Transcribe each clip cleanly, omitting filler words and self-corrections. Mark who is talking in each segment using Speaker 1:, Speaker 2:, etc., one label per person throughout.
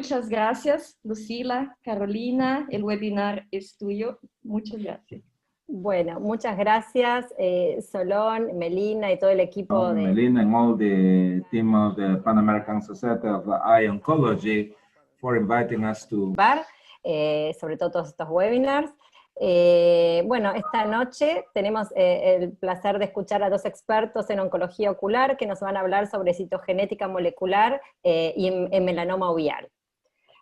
Speaker 1: Muchas gracias, Lucila, Carolina. El webinar es tuyo. Muchas gracias.
Speaker 2: Bueno, muchas gracias, Solón, Melina y todo el equipo de...
Speaker 3: Melina and all the team of the Pan American Society of Eye Oncology for inviting us to...
Speaker 2: sobre todo todos estos webinars. Bueno, esta noche tenemos el placer de escuchar a dos expertos en oncología ocular que nos van a hablar sobre citogenética molecular y en melanoma uveal.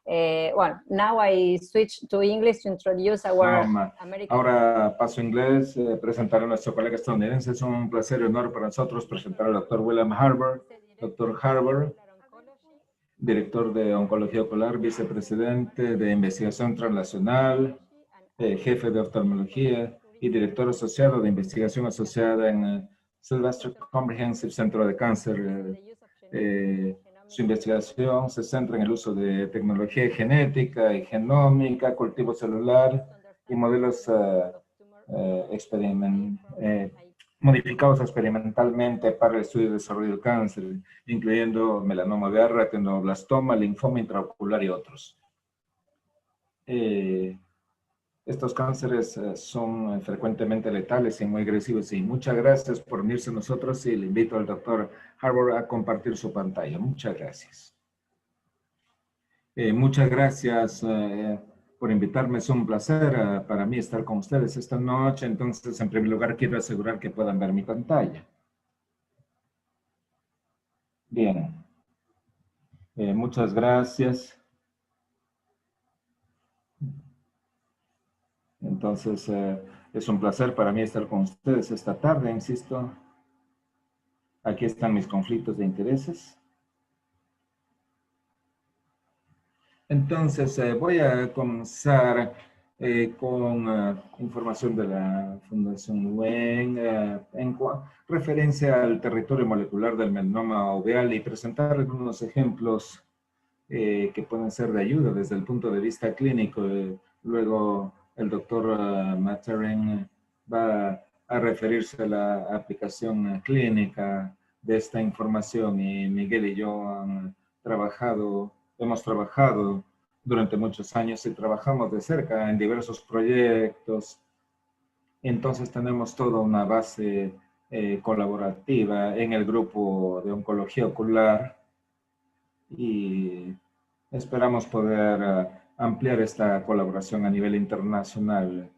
Speaker 2: Well, now I switch to English to introduce our American...
Speaker 3: Ahora paso a inglés, presentar a nuestro colega estadounidense. Es un placer y honor para nosotros presentar al doctor William Harbour. Doctor Harbour, director de oncología ocular, vicepresidente de investigación translacional, jefe de oftalmología y director asociado de investigación asociada en Sylvester Comprehensive Centro de Cáncer. Su investigación se centra en el uso de tecnología genética y genómica, cultivo celular y modelos modificados experimentalmente para el estudio y desarrollo del cáncer, incluyendo melanoma uveal, retinoblastoma, linfoma intraocular y otros. Estos cánceres son frecuentemente letales y muy agresivos. Y muchas gracias por unirse a nosotros y le invito al doctor Harbour a compartir su pantalla. Muchas gracias. Muchas gracias por invitarme. Es un placer para mí estar con ustedes esta noche. Entonces, en primer lugar, quiero asegurar que puedan ver mi pantalla. Bien. Muchas gracias. Entonces, es un placer para mí estar con ustedes esta tarde, insisto. Aquí están mis conflictos de intereses. Entonces, voy a comenzar con información de la Fundación Wen en referencia al territorio molecular del melanoma uveal y presentar algunos ejemplos que pueden ser de ayuda desde el punto de vista clínico. Luego, el doctor Materen va a referirse a la aplicación clínica de esta información y Miguel y yo hemos trabajado durante muchos años y trabajamos de cerca en diversos proyectos. Entonces tenemos toda una base colaborativa en el grupo de oncología ocular y esperamos poder ampliar esta colaboración a nivel internacional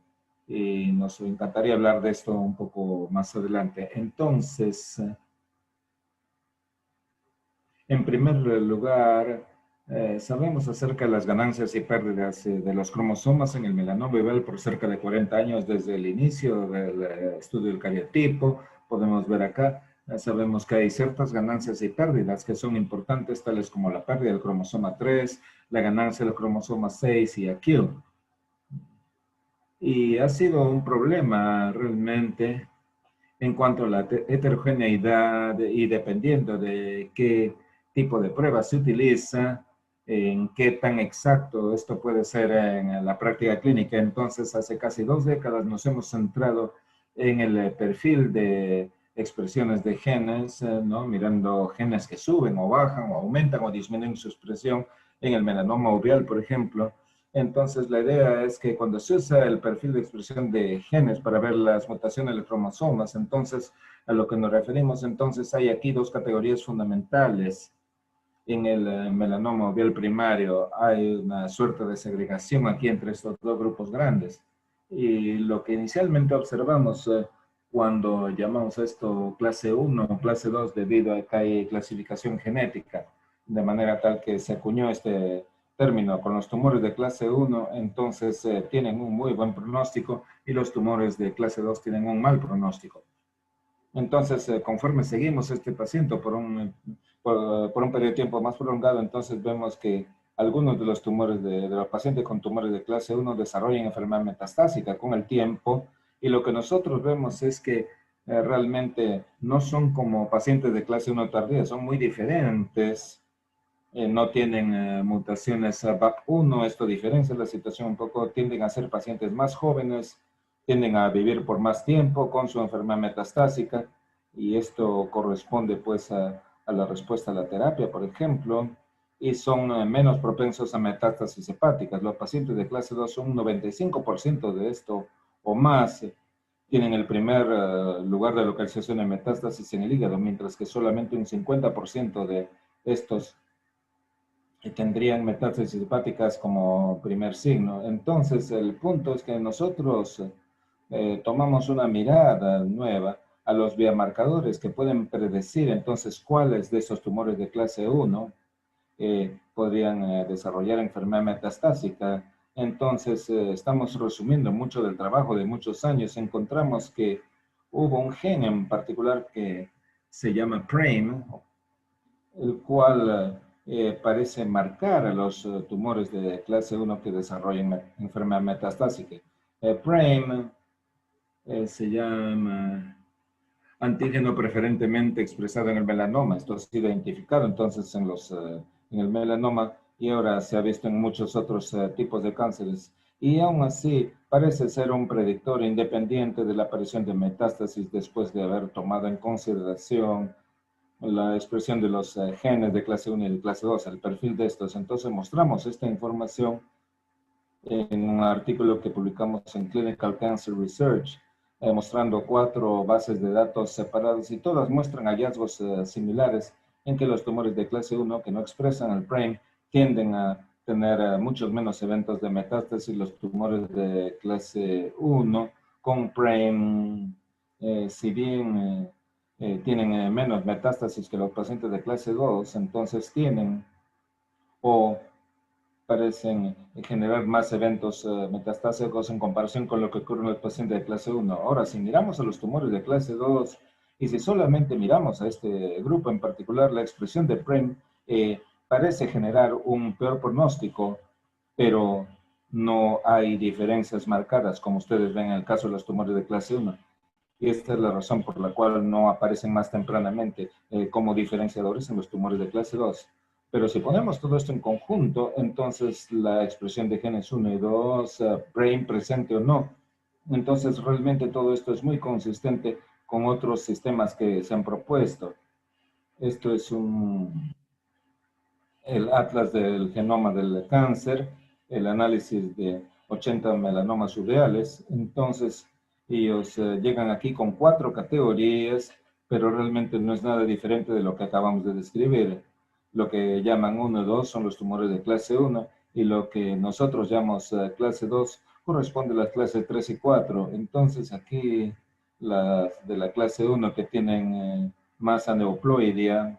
Speaker 3: y nos encantaría hablar de esto un poco más adelante. Entonces, en primer lugar, sabemos acerca de las ganancias y pérdidas de los cromosomas en el melanoma uveal por cerca de 40 años desde el inicio del estudio del cariotipo. Podemos ver acá. Sabemos que hay ciertas ganancias y pérdidas que son importantes, tales como la pérdida del cromosoma 3, la ganancia del cromosoma 6 y AQ. Y ha sido un problema realmente en cuanto a la heterogeneidad y dependiendo de qué tipo de prueba se utiliza, en qué tan exacto esto puede ser en la práctica clínica. Entonces, hace casi 2 décadas nos hemos centrado en el perfil de expresiones de genes, ¿no? Mirando genes que suben o bajan o aumentan o disminuyen su expresión en el melanoma uveal, por ejemplo. Entonces, la idea es que cuando se usa el perfil de expresión de genes para ver las mutaciones de los cromosomas, entonces, a lo que nos referimos, entonces hay aquí 2 categorías fundamentales. En el melanoma uveal primario hay una suerte de segregación aquí entre estos 2 grupos grandes. Y lo que inicialmente observamos cuando llamamos a esto clase 1 o clase 2 debido a que hay clasificación genética, de manera tal que se acuñó este término con los tumores de clase 1, entonces tienen un muy buen pronóstico y los tumores de clase 2 tienen un mal pronóstico. Entonces, conforme seguimos este paciente por un periodo de tiempo más prolongado, entonces vemos que algunos de los tumores de los pacientes con tumores de clase 1 desarrollan enfermedad metastásica con el tiempo y lo que nosotros vemos es que realmente no son como pacientes de clase 1 tardía, son muy diferentes. No tienen mutaciones BAP1, esto diferencia la situación un poco, tienden a ser pacientes más jóvenes, tienden a vivir por más tiempo con su enfermedad metastásica y esto corresponde pues a la respuesta a la terapia, por ejemplo. y son menos propensos a metástasis hepáticas. Los pacientes de clase 2 son un 95% de esto o más. Tienen el primer lugar de localización de metástasis en el hígado, mientras que solamente un 50% de estos tendrían metástasis hepáticas como primer signo. Entonces, el punto es que nosotros tomamos una mirada nueva a los biomarcadores que pueden predecir entonces cuáles de esos tumores de clase 1 podrían desarrollar enfermedad metastásica. Entonces, estamos resumiendo mucho del trabajo de muchos años. Encontramos que hubo un gen en particular que se llama PRAME, el cual parece marcar a los tumores de clase 1 que desarrollan enfermedad metastásica. PRAME se llama antígeno preferentemente expresado en el melanoma. Esto ha sido identificado entonces en el melanoma y ahora se ha visto en muchos otros tipos de cánceres. Y aún así parece ser un predictor independiente de la aparición de metástasis después de haber tomado en consideración la expresión de los genes de clase 1 y de clase 2, el perfil de estos. Entonces mostramos esta información en un artículo que publicamos en Clinical Cancer Research, mostrando 4 bases de datos separadas y todas muestran hallazgos similares en que los tumores de clase 1 que no expresan el PRAME tienden a tener muchos menos eventos de metástasis. Los tumores de clase 1 con PRAME, si bien tienen menos metástasis que los pacientes de clase 2, entonces tienen o parecen generar más eventos metastásicos en comparación con lo que ocurre en los pacientes de clase 1. Ahora, si miramos a los tumores de clase 2 y si solamente miramos a este grupo en particular, la expresión de PRAME parece generar un peor pronóstico, pero no hay diferencias marcadas, como ustedes ven en el caso de los tumores de clase 1. Y esta es la razón por la cual no aparecen más tempranamente como diferenciadores en los tumores de clase 2. Pero si ponemos todo esto en conjunto, entonces la expresión de genes 1 y 2, PRAME presente o no, entonces realmente todo esto es muy consistente con otros sistemas que se han propuesto. Esto es el atlas del genoma del cáncer, el análisis de 80 melanomas uveales. Entonces, ellos llegan aquí con 4 categorías, pero realmente no es nada diferente de lo que acabamos de describir. Lo que llaman 1 y 2 son los tumores de clase 1, y lo que nosotros llamamos clase 2 corresponde a las clases 3 y 4. Entonces, aquí las de la clase 1 que tienen masa neoploidea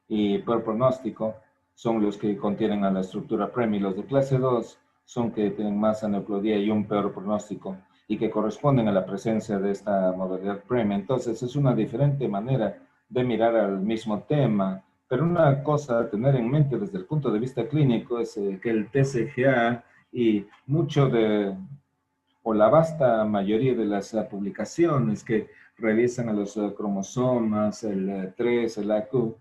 Speaker 3: y peor pronóstico son los que contienen a la estructura PRAME, y los de clase 2 son que tienen masa neoploidea y un peor pronóstico y que corresponden a la presencia de esta modalidad PRAME. Entonces es una diferente manera de mirar al mismo tema, pero una cosa a tener en mente desde el punto de vista clínico es que el TCGA y mucho de, o la vasta mayoría de las publicaciones que revisan a los cromosomas, el 3, el AQ,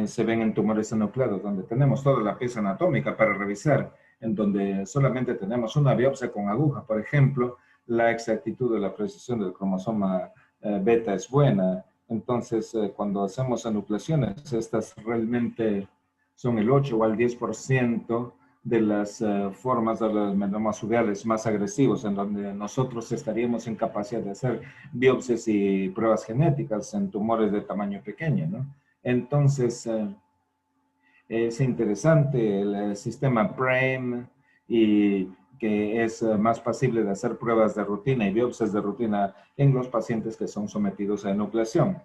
Speaker 3: se ven en tumores enucleados, donde tenemos toda la pieza anatómica para revisar, en donde solamente tenemos una biopsia con aguja, por ejemplo, la exactitud de la precisión del cromosoma beta es buena. Entonces, cuando hacemos enucleaciones, estas realmente son el 8 o el 10% de las formas de los melanomas uveales más agresivos, en donde nosotros estaríamos en capacidad de hacer biopsias y pruebas genéticas en tumores de tamaño pequeño, ¿no? Entonces, es interesante el sistema PRAME y que es más pasible de hacer pruebas de rutina y biopsias de rutina en los pacientes que son sometidos a enucleación.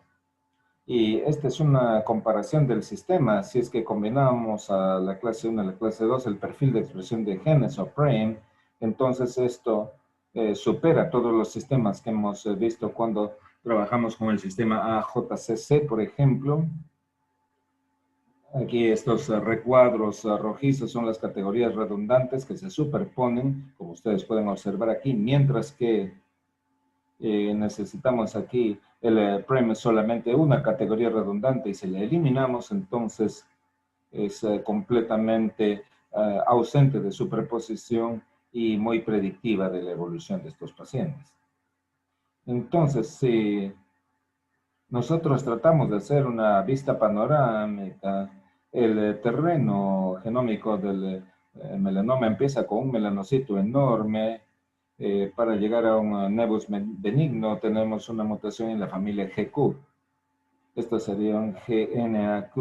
Speaker 3: Y esta es una comparación del sistema. Si es que combinamos a la clase 1 y la clase 2 el perfil de expresión de genes o PRAME, entonces esto supera todos los sistemas que hemos visto cuando trabajamos con el sistema AJCC, por ejemplo. Aquí estos recuadros rojizos son las categorías redundantes que se superponen, como ustedes pueden observar aquí, mientras que necesitamos aquí el PRAME es solamente una categoría redundante, y si la eliminamos, entonces es completamente ausente de superposición y muy predictiva de la evolución de estos pacientes. Entonces, si nosotros tratamos de hacer una vista panorámica el terreno genómico del melanoma empieza con un melanocito enorme. Para llegar a un nevus benigno tenemos una mutación en la familia GQ. Esto sería un GNAQ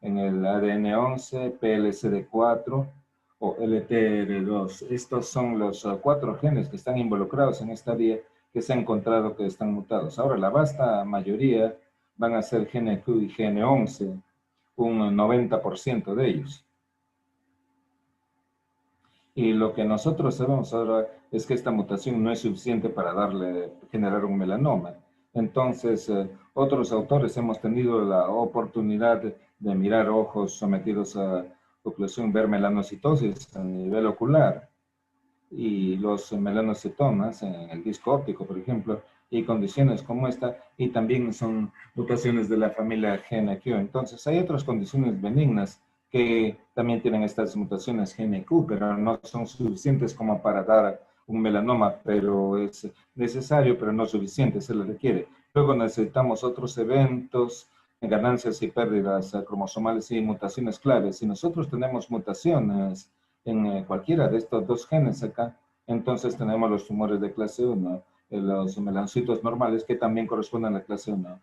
Speaker 3: en el ADN 11, PLCD4 o LTR2. Estos son los 4 genes que están involucrados en esta vía que se ha encontrado que están mutados. Ahora, la vasta mayoría van a ser GNQ y GN11, un 90% de ellos. Y lo que nosotros sabemos ahora es que esta mutación no es suficiente para generar un melanoma. Entonces, otros autores hemos tenido la oportunidad de mirar ojos sometidos a oclusión, ver melanocitosis a nivel ocular y los melanocitomas en el disco óptico, por ejemplo, y condiciones como esta, y también son mutaciones de la familia GNQ. Entonces, hay otras condiciones benignas que también tienen estas mutaciones GNQ, pero no son suficientes como para dar un melanoma, pero es necesario, pero no suficiente, se le requiere. Luego necesitamos otros eventos, ganancias y pérdidas cromosomales y mutaciones claves. Si nosotros tenemos mutaciones en cualquiera de estos 2 genes acá, entonces tenemos los tumores de clase 1, los melanocitos normales que también corresponden a la clase 1.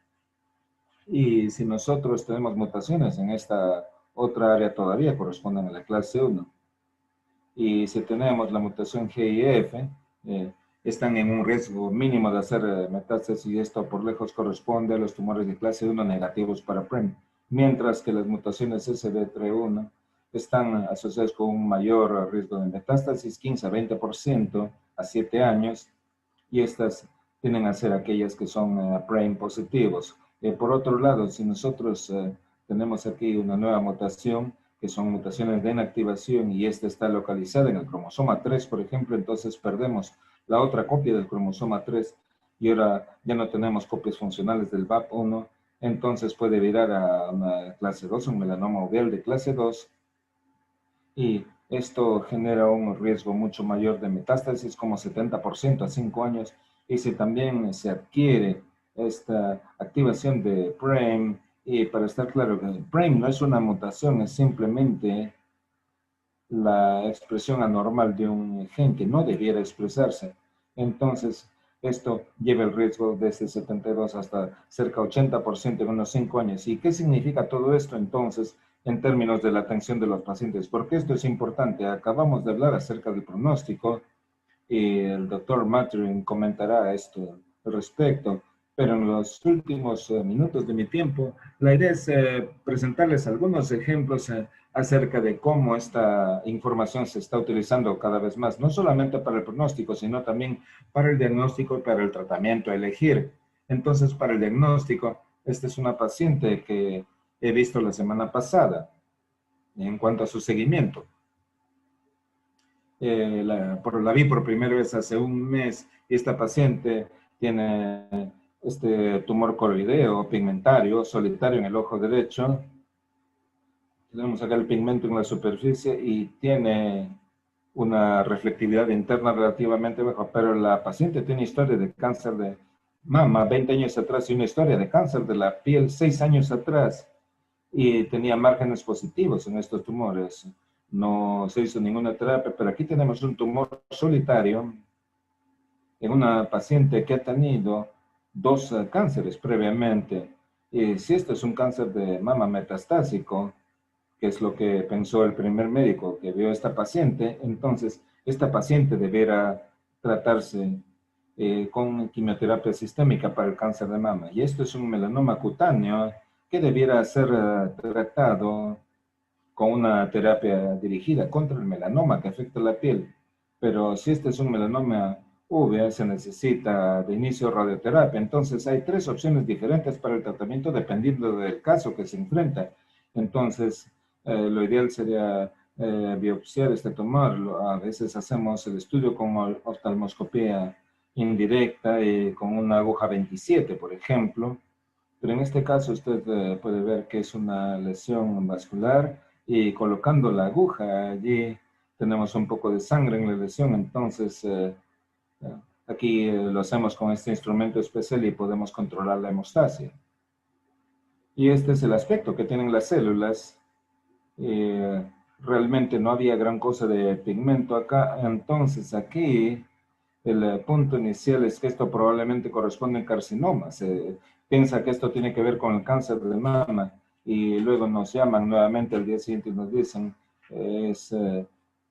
Speaker 3: Y si nosotros tenemos mutaciones en esta otra área todavía corresponden a la clase 1. Y si tenemos la mutación G y F, están en un riesgo mínimo de hacer metástasis y esto por lejos corresponde a los tumores de clase 1 negativos para PREM, mientras que las mutaciones SB31 están asociadas con un mayor riesgo de metástasis, 15 a 20% a 7 años, y estas tienden a ser aquellas que son PRAME positivos. Por otro lado, si nosotros tenemos aquí una nueva mutación, que son mutaciones de inactivación, y esta está localizada en el cromosoma 3, por ejemplo, entonces perdemos la otra copia del cromosoma 3, y ahora ya no tenemos copias funcionales del BAP1, entonces puede virar a una clase 2, un melanoma uveal de clase 2, y esto genera un riesgo mucho mayor de metástasis, como 70% a 5 años, y si también se adquiere esta activación de PRAME, y para estar claro, PRAME no es una mutación, es simplemente la expresión anormal de un gen que no debiera expresarse. Entonces, esto lleva el riesgo desde 72 hasta cerca de 80% en unos 5 años. ¿Y qué significa todo esto entonces en términos de la atención de los pacientes? Porque esto es importante. Acabamos de hablar acerca del pronóstico y el doctor Maturin comentará esto al respecto. Pero en los últimos minutos de mi tiempo, la idea es presentarles algunos ejemplos acerca de cómo esta información se está utilizando cada vez más, no solamente para el pronóstico, sino también para el diagnóstico y para el tratamiento a elegir. Entonces, para el diagnóstico, esta es una paciente que he visto la semana pasada en cuanto a su seguimiento. La vi por primera vez hace un mes y esta paciente tiene este tumor coroideo pigmentario solitario en el ojo derecho. Tenemos acá el pigmento en la superficie y tiene una reflectividad interna relativamente baja, pero la paciente tiene historia de cáncer de mama 20 años atrás y una historia de cáncer de la piel 6 años atrás y tenía márgenes positivos en estos tumores. No se hizo ninguna terapia, pero aquí tenemos un tumor solitario en una paciente que ha tenido 2 cánceres previamente. Y si esto es un cáncer de mama metastásico, que es lo que pensó el primer médico que vio a esta paciente, entonces esta paciente deberá tratarse con quimioterapia sistémica para el cáncer de mama. Y esto es un melanoma cutáneo que debiera ser tratado con una terapia dirigida contra el melanoma que afecta la piel. Pero si este es un melanoma uveal, se necesita de inicio radioterapia. Entonces hay 3 opciones diferentes para el tratamiento dependiendo del caso que se enfrenta. Entonces, lo ideal sería biopsiar este tumor. A veces hacemos el estudio con oftalmoscopía indirecta y con una aguja 27, por ejemplo. Pero en este caso usted puede ver que es una lesión vascular y colocando la aguja allí tenemos un poco de sangre en la lesión. Entonces, aquí lo hacemos con este instrumento especial y podemos controlar la hemostasia. Y este es el aspecto que tienen las células realmente no había gran cosa de pigmento acá. Entonces aquí el punto inicial es que esto probablemente corresponde a carcinoma. Se piensa que esto tiene que ver con el cáncer de mama y luego nos llaman nuevamente al día siguiente y nos dicen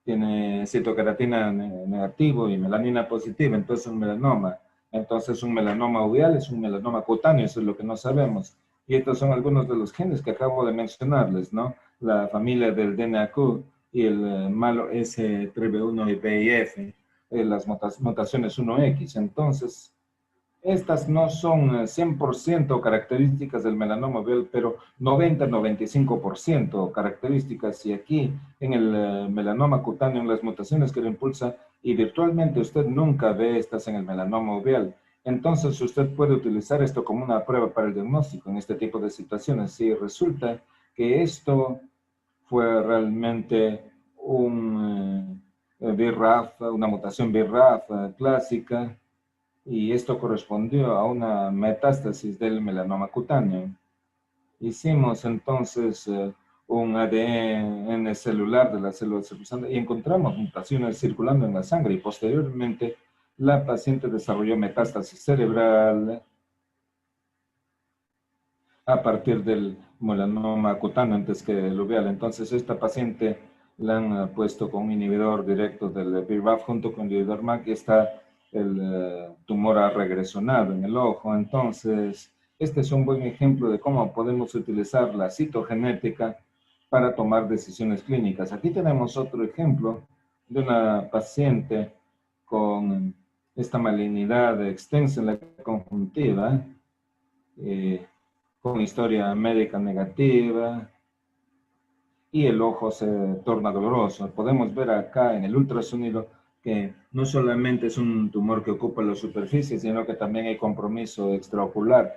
Speaker 3: tiene citoceratina negativo y melanina positiva, entonces un melanoma. Entonces un melanoma uveal es un melanoma cutáneo, eso es lo que no sabemos. Y estos son algunos de los genes que acabo de mencionarles, ¿no? La familia del DNAQ y el malo S3B1 y BIF, las mutaciones 1X. Entonces, estas no son 100% características del melanoma uveal, pero 90-95% características. Y aquí, en el melanoma cutáneo, en las mutaciones que lo impulsa, y virtualmente usted nunca ve estas en el melanoma uveal. Entonces, usted puede utilizar esto como una prueba para el diagnóstico en este tipo de situaciones. Si resulta que esto fue realmente un BRAF, una mutación BRAF clásica, y esto correspondió a una metástasis del melanoma cutáneo. Hicimos entonces un ADN celular de la célula circunstante y encontramos mutaciones circulando en la sangre y posteriormente la paciente desarrolló metástasis cerebral a partir del melanoma cutáneo antes que el uveal. Entonces esta paciente la han puesto con un inhibidor directo del BRAF junto con el inhibidor MAC y está el tumor ha regresionado en el ojo. Entonces, este es un buen ejemplo de cómo podemos utilizar la citogenética para tomar decisiones clínicas. Aquí tenemos otro ejemplo de una paciente con esta malignidad extensa en la conjuntiva, con historia médica negativa, y el ojo se torna doloroso. Podemos ver acá en el ultrasonido que no solamente es un tumor que ocupa la superficie, sino que también hay compromiso extraocular,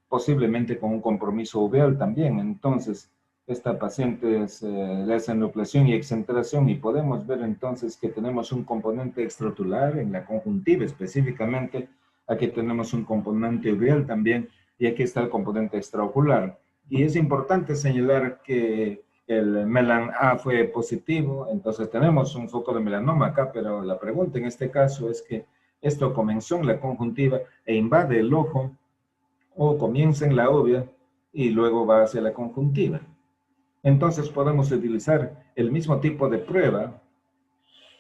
Speaker 3: posiblemente con un compromiso uveal también. Entonces, esta paciente le hacen nucleación y excentración y podemos ver entonces que tenemos un componente extraocular en la conjuntiva específicamente. Aquí tenemos un componente uveal también y aquí está el componente extraocular. Y es importante señalar que el melan A fue positivo, entonces tenemos un foco de melanoma acá, pero la pregunta en este caso es que esto comenzó en la conjuntiva e invade el ojo, o comienza en la óvea y luego va hacia la conjuntiva. Entonces podemos utilizar el mismo tipo de prueba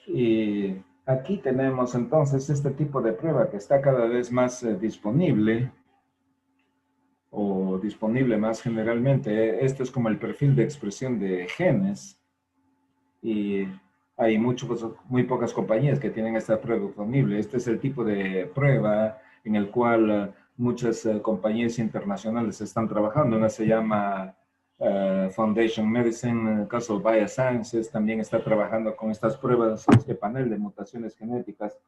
Speaker 3: y aquí tenemos entonces este tipo de prueba que está cada vez más disponible, o disponible más generalmente. Esto es como el perfil de expresión de genes y hay muy pocas compañías que tienen esta prueba disponible. Este es el tipo de prueba en el cual muchas compañías internacionales están trabajando. Una se llama Foundation Medicine, Castle Biosciences, también está trabajando con estas pruebas, este panel de mutaciones genéticas,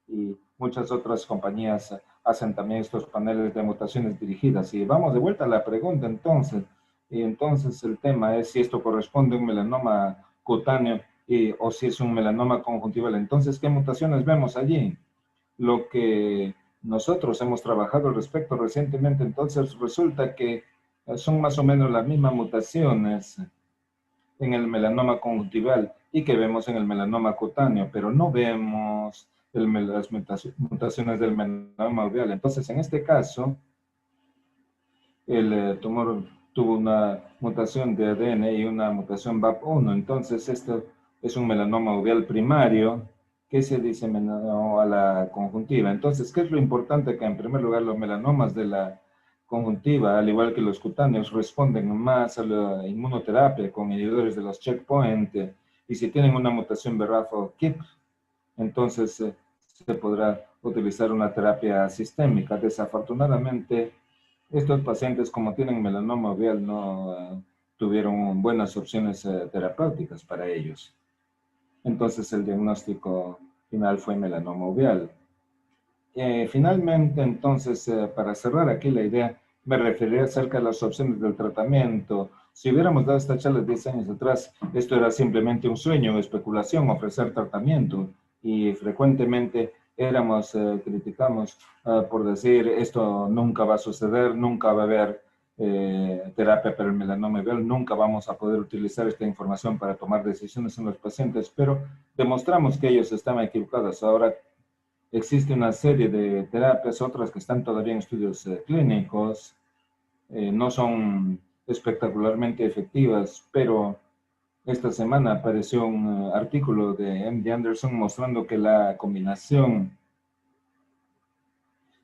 Speaker 3: y muchas otras compañías hacen también estos paneles de mutaciones dirigidas. Y vamos de vuelta a la pregunta entonces. Y entonces el tema es si esto corresponde a un melanoma cutáneo o si es un melanoma conjuntival. Entonces, ¿qué mutaciones vemos allí? Lo que nosotros hemos trabajado al respecto recientemente, entonces resulta que son más o menos las mismas mutaciones en el melanoma conjuntival y que vemos en el melanoma cutáneo, pero no vemos las mutaciones del melanoma uveal. Entonces, en este caso, el tumor tuvo una mutación de ADN y una mutación BAP1. Entonces, esto es un melanoma uveal primario que se diseminó a la conjuntiva. Entonces, ¿qué es lo importante? Que en primer lugar los melanomas de la conjuntiva, al igual que los cutáneos, responden más a la inmunoterapia con inhibidores de los checkpoint, y si tienen una mutación BRAF o KIP, entonces se podrá utilizar una terapia sistémica. Desafortunadamente, estos pacientes, como tienen melanoma uveal, no tuvieron buenas opciones terapéuticas para ellos. Entonces, el diagnóstico final fue melanoma uveal. Finalmente, entonces, para cerrar aquí la idea, me referiré acerca de las opciones del tratamiento. Si hubiéramos dado esta charla 10 años atrás, esto era simplemente un sueño o especulación, ofrecer tratamiento, y frecuentemente criticamos por decir esto nunca va a suceder, nunca va a haber terapia para el melanoma uveal. Nunca vamos a poder utilizar esta información para tomar decisiones en los pacientes, pero demostramos que ellos estaban equivocados. Ahora existe una serie de terapias, otras que están todavía en estudios clínicos, no son espectacularmente efectivas, pero esta semana apareció un artículo de MD Anderson mostrando que la combinación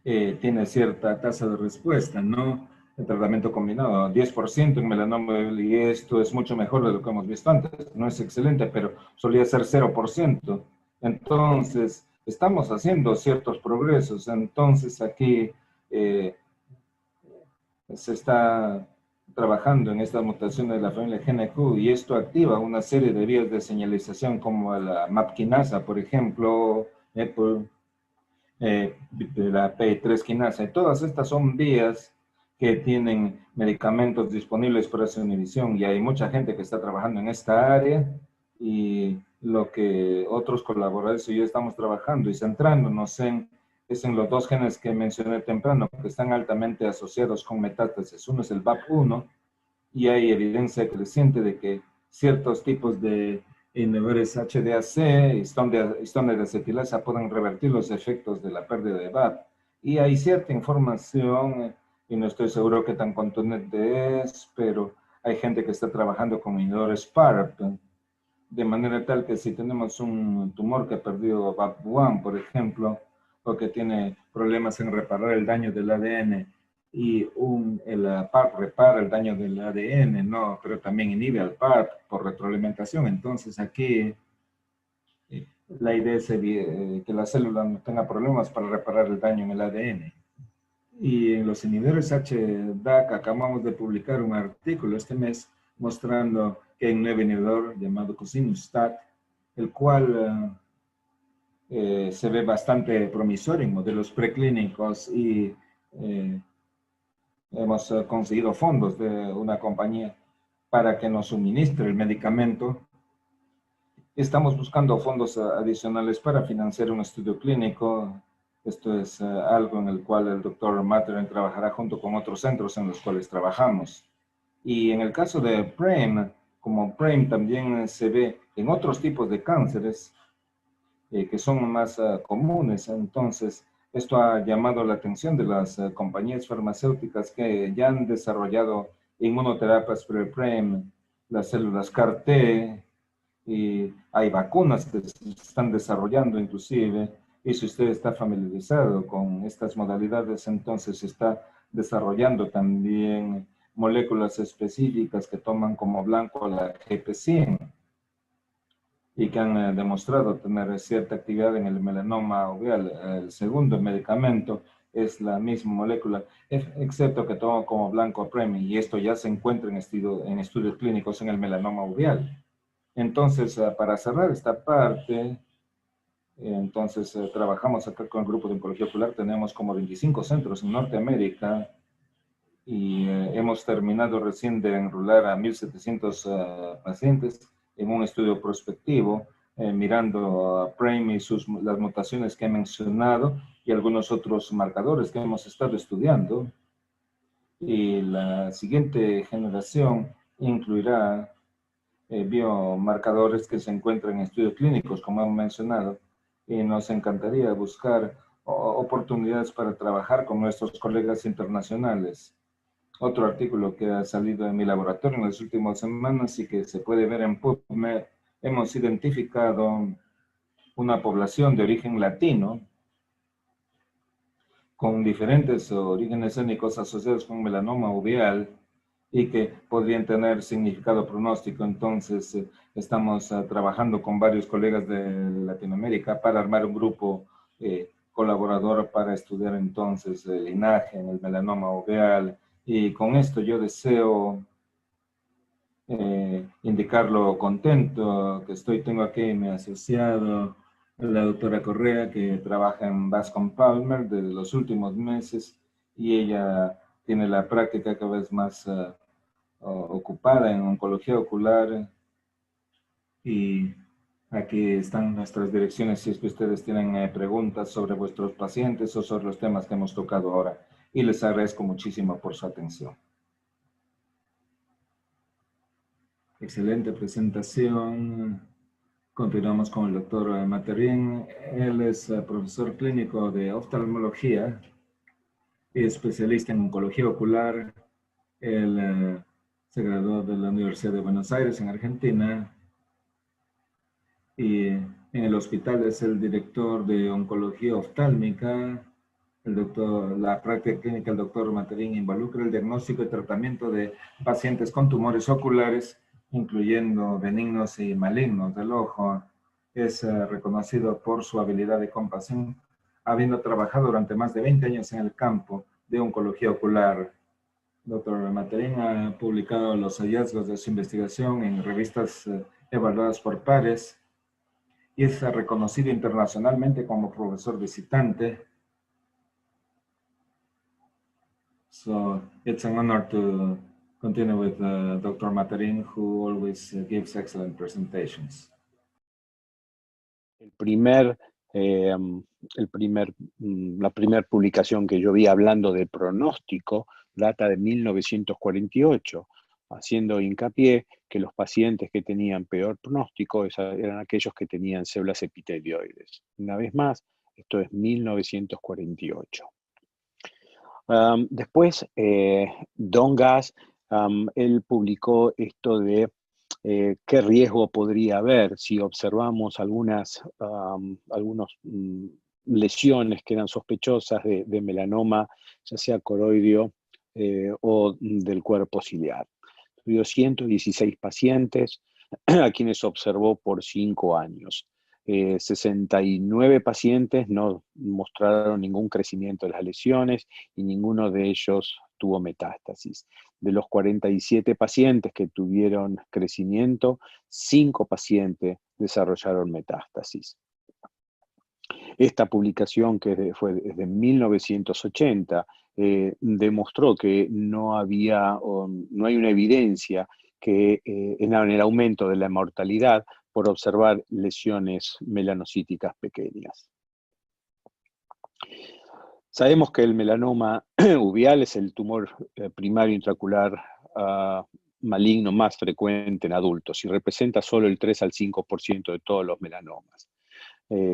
Speaker 3: tiene cierta tasa de respuesta, ¿no? El tratamiento combinado, 10% en melanoma, y esto es mucho mejor de lo que hemos visto antes. No es excelente, pero solía ser 0%. Entonces, estamos haciendo ciertos progresos. Entonces, aquí se está trabajando en esta mutación de la familia GNQ y esto activa una serie de vías de señalización como la MAP quinasa, por ejemplo, la P3 quinasa. Y todas estas son vías que tienen medicamentos disponibles para su inhibición y hay mucha gente que está trabajando en esta área y lo que otros colaboradores y yo estamos trabajando y centrándonos es en los dos genes que mencioné temprano, que están altamente asociados con metástasis. Uno es el BAP1, y hay evidencia creciente de que ciertos tipos de inhibidores HDAC, histona de acetilasa, pueden revertir los efectos de la pérdida de BAP. Y hay cierta información, y no estoy seguro qué tan contundente es, pero hay gente que está trabajando con inhibidores PARP, de manera tal que si tenemos un tumor que ha perdido BAP1, por ejemplo, o que tiene problemas en reparar el daño del ADN, y el PARP repara el daño del ADN, ¿no? Pero también inhibe al PARP por retroalimentación. Entonces aquí la idea es que la célula no tenga problemas para reparar el daño en el ADN. Y en los inhibidores HDAC acabamos de publicar un artículo este mes mostrando que hay un nuevo inhibidor llamado Cosinostat, el cual se ve bastante promisorio en modelos preclínicos y hemos conseguido fondos de una compañía para que nos suministre el medicamento. Estamos buscando fondos adicionales para financiar un estudio clínico. Esto es algo en el cual el doctor Matern trabajará junto con otros centros en los cuales trabajamos. Y en el caso de PRAME, como PRAME también se ve en otros tipos de cánceres que son más comunes, entonces esto ha llamado la atención de las compañías farmacéuticas que ya han desarrollado inmunoterapias pre-PRAME, las células CAR-T, y hay vacunas que se están desarrollando inclusive, y si usted está familiarizado con estas modalidades, entonces está desarrollando también moléculas específicas que toman como blanco la GP100 y que han demostrado tener cierta actividad en el melanoma uveal. El segundo medicamento es la misma molécula, excepto que toma como blanco PRAME, y esto ya se encuentra en estudios clínicos en el melanoma uveal. Entonces, para cerrar esta parte, entonces trabajamos acá con el grupo de oncología ocular, tenemos como 25 centros en Norteamérica, y hemos terminado recién de enrolar a 1.700 pacientes en un estudio prospectivo, mirando a PRAME y las mutaciones que he mencionado y algunos otros marcadores que hemos estado estudiando. Y la siguiente generación incluirá biomarcadores que se encuentran en estudios clínicos, como hemos mencionado, y nos encantaría buscar oportunidades para trabajar con nuestros colegas internacionales. Otro artículo que ha salido en mi laboratorio en las últimas semanas y que se puede ver en PubMed, hemos identificado una población de origen latino con diferentes orígenes étnicos asociados con melanoma uveal y que podrían tener significado pronóstico. Entonces, estamos trabajando con varios colegas de Latinoamérica para armar un grupo colaborador para estudiar entonces el linaje en el melanoma uveal. Y con esto yo deseo indicar lo contento que estoy. Tengo aquí mi asociado, la doctora Correa, que trabaja en Bascom Palmer desde los últimos meses, y ella tiene la práctica cada vez más ocupada en oncología ocular. Y aquí están nuestras direcciones si es que ustedes tienen preguntas sobre vuestros pacientes o sobre los temas que hemos tocado ahora. Y les agradezco muchísimo por su atención. Excelente presentación. Continuamos con el doctor Materín. Él es profesor clínico de oftalmología y especialista en oncología ocular. Él se graduó de la Universidad de Buenos Aires en Argentina y en el hospital es el director de oncología oftálmica. La práctica clínica del doctor Materín involucra el diagnóstico y tratamiento de pacientes con tumores oculares, incluyendo benignos y malignos del ojo. Es reconocido por su habilidad de compasión, habiendo trabajado durante más de 20 años en el campo de oncología ocular. Doctor Materín ha publicado los hallazgos de su investigación en revistas evaluadas por pares y es reconocido internacionalmente como profesor visitante. So it's an honor to continue with Dr. Materín, who always gives excellent presentations.
Speaker 4: La primera publicación que yo vi hablando de pronóstico data de 1948, haciendo hincapié que los pacientes que tenían peor pronóstico eran aquellos que tenían células epitelioides. Una vez más, esto es 1948. Después, Don Gass, él publicó esto de qué riesgo podría haber si observamos algunas lesiones que eran sospechosas de melanoma, ya sea coroideo o del cuerpo ciliar. Tuvo 116 pacientes a quienes observó por 5 años. 69 pacientes no mostraron ningún crecimiento de las lesiones y ninguno de ellos tuvo metástasis. De los 47 pacientes que tuvieron crecimiento, 5 pacientes desarrollaron metástasis. Esta publicación, que fue desde 1980, demostró que no hay una evidencia que en el aumento de la mortalidad por observar lesiones melanocíticas pequeñas. Sabemos que el melanoma uveal es el tumor primario intraocular maligno más frecuente en adultos y representa solo el 3 al 5% de todos los melanomas.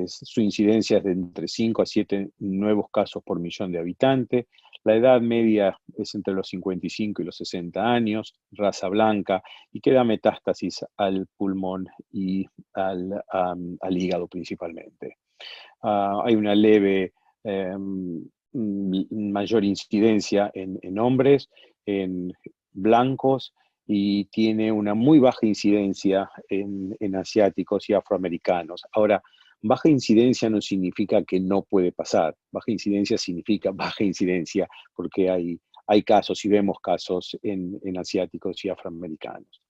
Speaker 4: Su incidencia es de entre 5 a 7 nuevos casos por millón de habitantes. La edad media es entre los 55 y los 60 años, raza blanca, y queda metástasis al pulmón y al hígado principalmente. Hay una leve mayor incidencia en hombres, en blancos, y tiene una muy baja incidencia en asiáticos y afroamericanos. Ahora, baja incidencia no significa que no puede pasar. Baja incidencia significa baja incidencia porque hay casos y vemos casos en asiáticos y afroamericanos.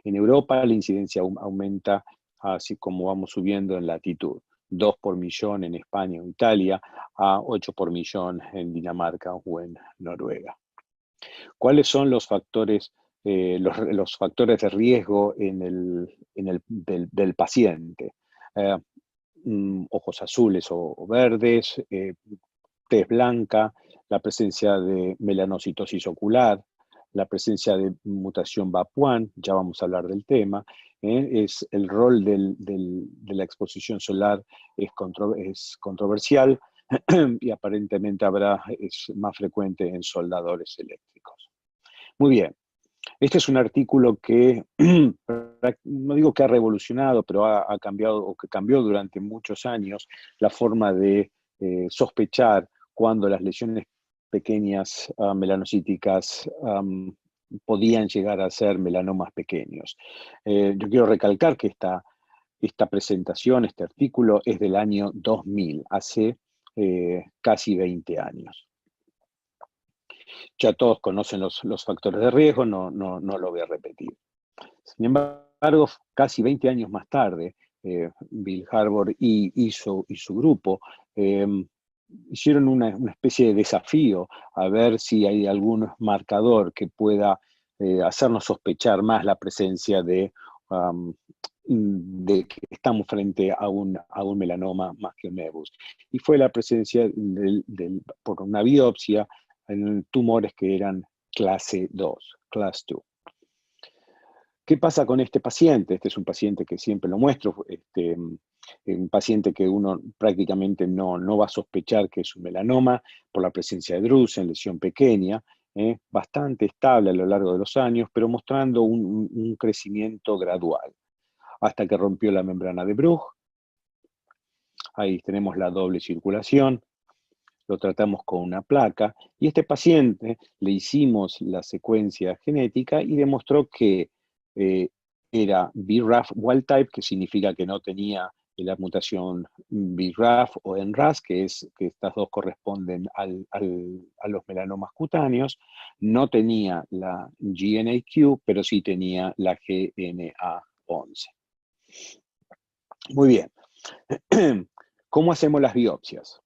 Speaker 4: En Europa la incidencia aumenta así como vamos subiendo en latitud. 2 por millón en España o Italia, a 8 por millón en Dinamarca o en Noruega. ¿Cuáles son los factores, los factores de riesgo del paciente? Ojos azules o verdes, tez blanca, la presencia de melanocitosis ocular, la presencia de mutación VAP1, ya vamos a hablar del tema, es el rol de la exposición solar es controversial y aparentemente es más frecuente en soldadores eléctricos. Muy bien. Este es un artículo que, no digo que ha revolucionado, pero ha cambiado, o que cambió durante muchos años, la forma de sospechar cuando las lesiones pequeñas melanocíticas podían llegar a ser melanomas pequeños. Yo quiero recalcar que esta presentación, este artículo, es del año 2000, hace casi 20 años. Ya todos conocen los factores de riesgo, no lo voy a repetir. Sin embargo, casi 20 años más tarde, Bill Harbour y su grupo hicieron una especie de desafío a ver si hay algún marcador que pueda hacernos sospechar más la presencia de que estamos frente a un melanoma más que un nevus. Y fue la presencia por una biopsia en tumores que eran clase 2, class 2. ¿Qué pasa con este paciente? Este es un paciente que siempre lo muestro, un paciente que uno prácticamente no va a sospechar que es un melanoma por la presencia de drusen, lesión pequeña, bastante estable a lo largo de los años, pero mostrando un crecimiento gradual, hasta que rompió la membrana de Bruch. Ahí tenemos la doble circulación, lo tratamos con una placa, y a este paciente le hicimos la secuencia genética y demostró que era BRAF wild type, que significa que no tenía la mutación BRAF o NRAS, que estas dos corresponden a los melanomas cutáneos, no tenía la GNAQ, pero sí tenía la GNA11. Muy bien. ¿Cómo hacemos las biopsias?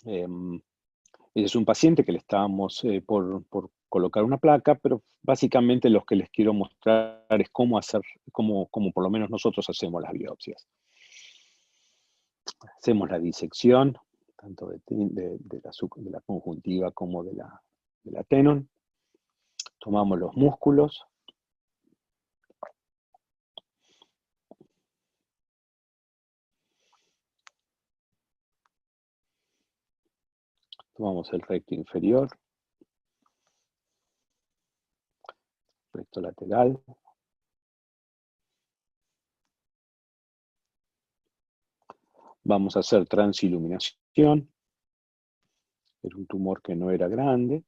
Speaker 4: Es un paciente que le estábamos por colocar una placa, pero básicamente lo que les quiero mostrar es cómo por lo menos nosotros hacemos las biopsias. Hacemos la disección, tanto de la conjuntiva como de la tenon. Tomamos los músculos. Tomamos el recto inferior, recto lateral. Vamos a hacer transiluminación. Era un tumor que no era grande.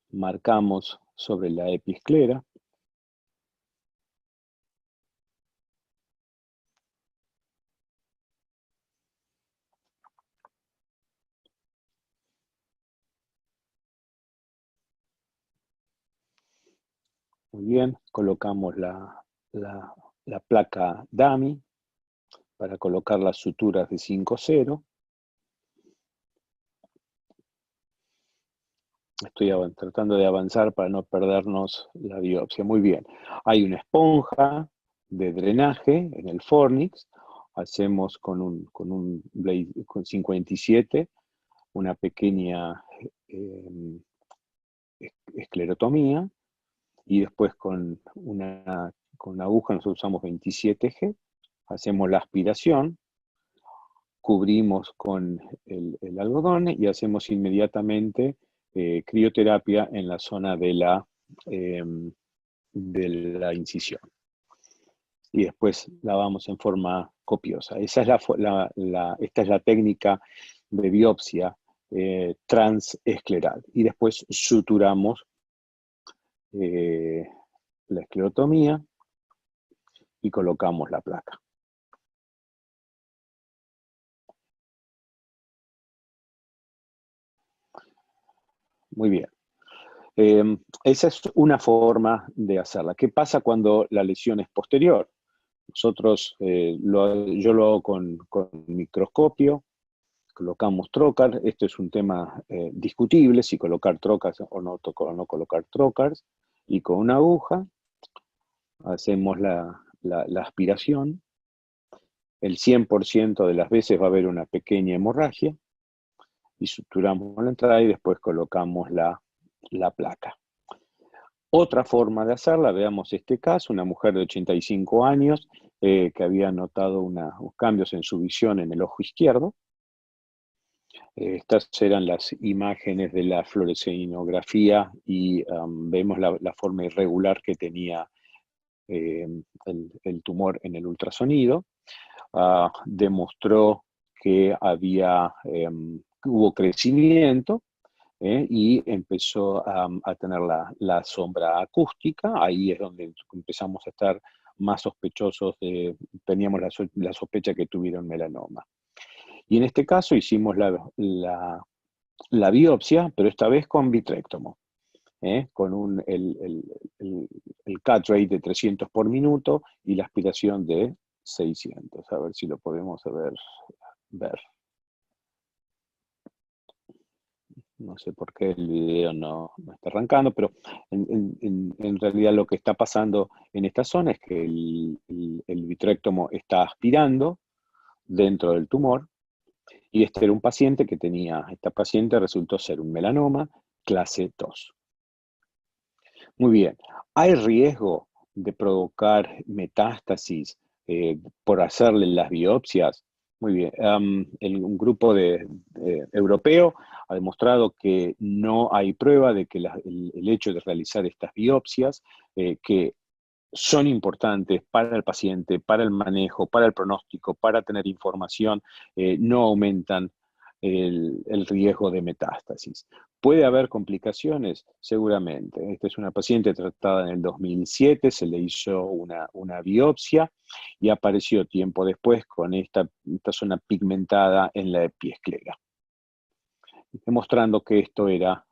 Speaker 4: Marcamos sobre la episclera. Muy bien, colocamos la placa dummy para colocar las suturas de 5-0. Estoy tratando de avanzar para no perdernos la biopsia. Muy bien. Hay una esponja de drenaje en el fornix. Hacemos con un blade con 57 una pequeña esclerotomía, y después con una aguja, nosotros usamos 27G, hacemos la aspiración, cubrimos con el algodón y hacemos inmediatamente crioterapia en la zona de la incisión. Y después lavamos en forma copiosa. Esta es la técnica de biopsia transescleral. Y después suturamos la esclerotomía y colocamos la placa. Muy bien. Esa es una forma de hacerla. ¿Qué pasa cuando la lesión es posterior? Nosotros, yo lo hago con microscopio, colocamos trocars. Esto es un tema discutible, si colocar trocars o no colocar trocars. Y con una aguja hacemos la aspiración. El 100% de las veces va a haber una pequeña hemorragia. Y suturamos la entrada y después colocamos la placa. Otra forma de hacerla, veamos este caso, una mujer de 85 años que había notado unos cambios en su visión en el ojo izquierdo. Estas eran las imágenes de la fluorescein-grafía y vemos la forma irregular que tenía el tumor en el ultrasonido. Demostró que hubo crecimiento, y empezó a tener la sombra acústica. Ahí es donde empezamos a estar más sospechosos, teníamos la sospecha que tuvieron melanoma. Y en este caso hicimos la biopsia, pero esta vez con vitrectomo, con el cut rate de 300 por minuto y la aspiración de 600. A ver si lo podemos ver. No sé por qué el video no está arrancando, pero en realidad lo que está pasando en esta zona es que el vitrectomo está aspirando dentro del tumor, y este era un paciente esta paciente resultó ser un melanoma clase 2. Muy bien. ¿Hay riesgo de provocar metástasis por hacerle las biopsias? Muy bien. Un grupo europeo ha demostrado que no hay prueba de que el hecho de realizar estas biopsias, que son importantes para el paciente, para el manejo, para el pronóstico, para tener información, no aumentan el riesgo de metástasis. ¿Puede haber complicaciones? Seguramente. Esta es una paciente tratada en el 2007, se le hizo una biopsia y apareció tiempo después con esta zona pigmentada en la epiesclera, demostrando que esto era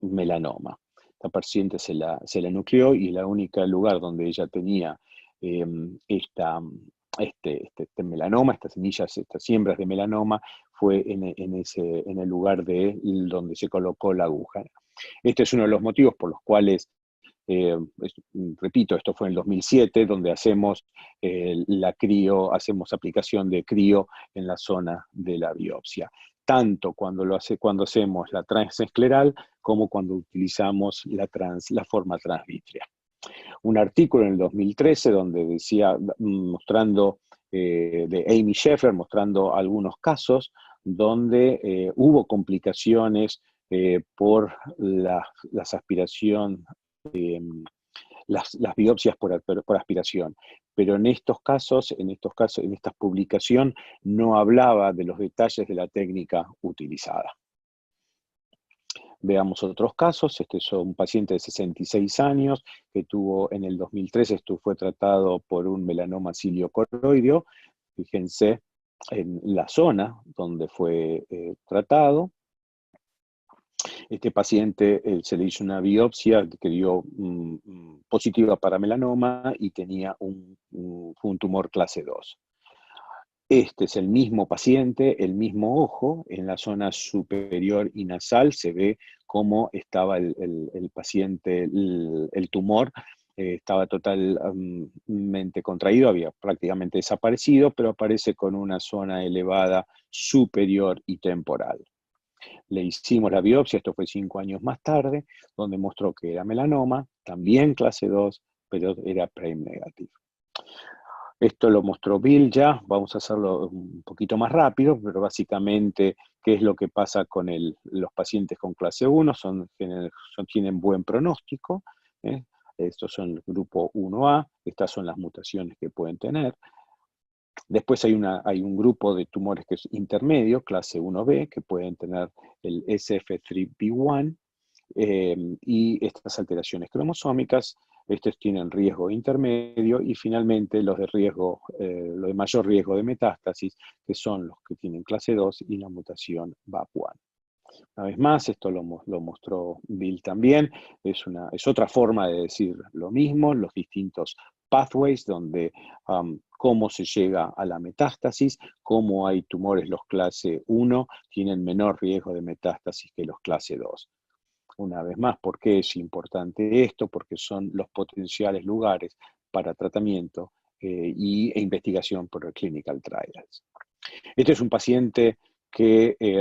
Speaker 4: melanoma. Esta paciente se la nucleó y el único lugar donde ella tenía este melanoma, estas semillas, estas siembras de melanoma, fue en el lugar donde se colocó la aguja. Este es uno de los motivos por los cuales, repito, esto fue en el 2007, donde hacemos hacemos aplicación de crío en la zona de la biopsia, tanto cuando hacemos la transescleral como cuando utilizamos la forma transvítrea. Un artículo en el 2013 donde decía, de Amy Scheffer, mostrando algunos casos donde hubo complicaciones por las aspiración, las biopsias por aspiración. Pero en esta publicación no hablaba de los detalles de la técnica utilizada. Veamos otros casos. Este es un paciente de 66 años que tuvo en el 2013, fue tratado por un melanoma ciliocoroideo. Fíjense en la zona donde fue tratado. Este paciente se le hizo una biopsia que dio positiva para melanoma y tenía un tumor clase 2. Este es el mismo paciente, el mismo ojo, en la zona superior y nasal se ve cómo estaba el paciente, el tumor estaba totalmente contraído, había prácticamente desaparecido, pero aparece con una zona elevada superior y temporal. Le hicimos la biopsia, esto fue 5 años más tarde, donde mostró que era melanoma, también clase 2, pero era PRAME negativo. Esto lo mostró Bill ya, vamos a hacerlo un poquito más rápido, pero básicamente, ¿qué es lo que pasa con los pacientes con clase 1? Tienen buen pronóstico, estos son el grupo 1A, estas son las mutaciones que pueden tener. Después hay un grupo de tumores que es intermedio, clase 1B, que pueden tener el SF3B1 y estas alteraciones cromosómicas. Estos tienen riesgo intermedio y finalmente los de mayor riesgo de metástasis, que son los que tienen clase 2 y la mutación BAP1. Una vez más, esto lo mostró Bill también, es otra forma de decir lo mismo, los distintos pathways, donde cómo se llega a la metástasis, cómo hay tumores los clase 1, tienen menor riesgo de metástasis que los clase 2. Una vez más, ¿por qué es importante esto? Porque son los potenciales lugares para tratamiento e investigación por clinical trials. Este es un paciente de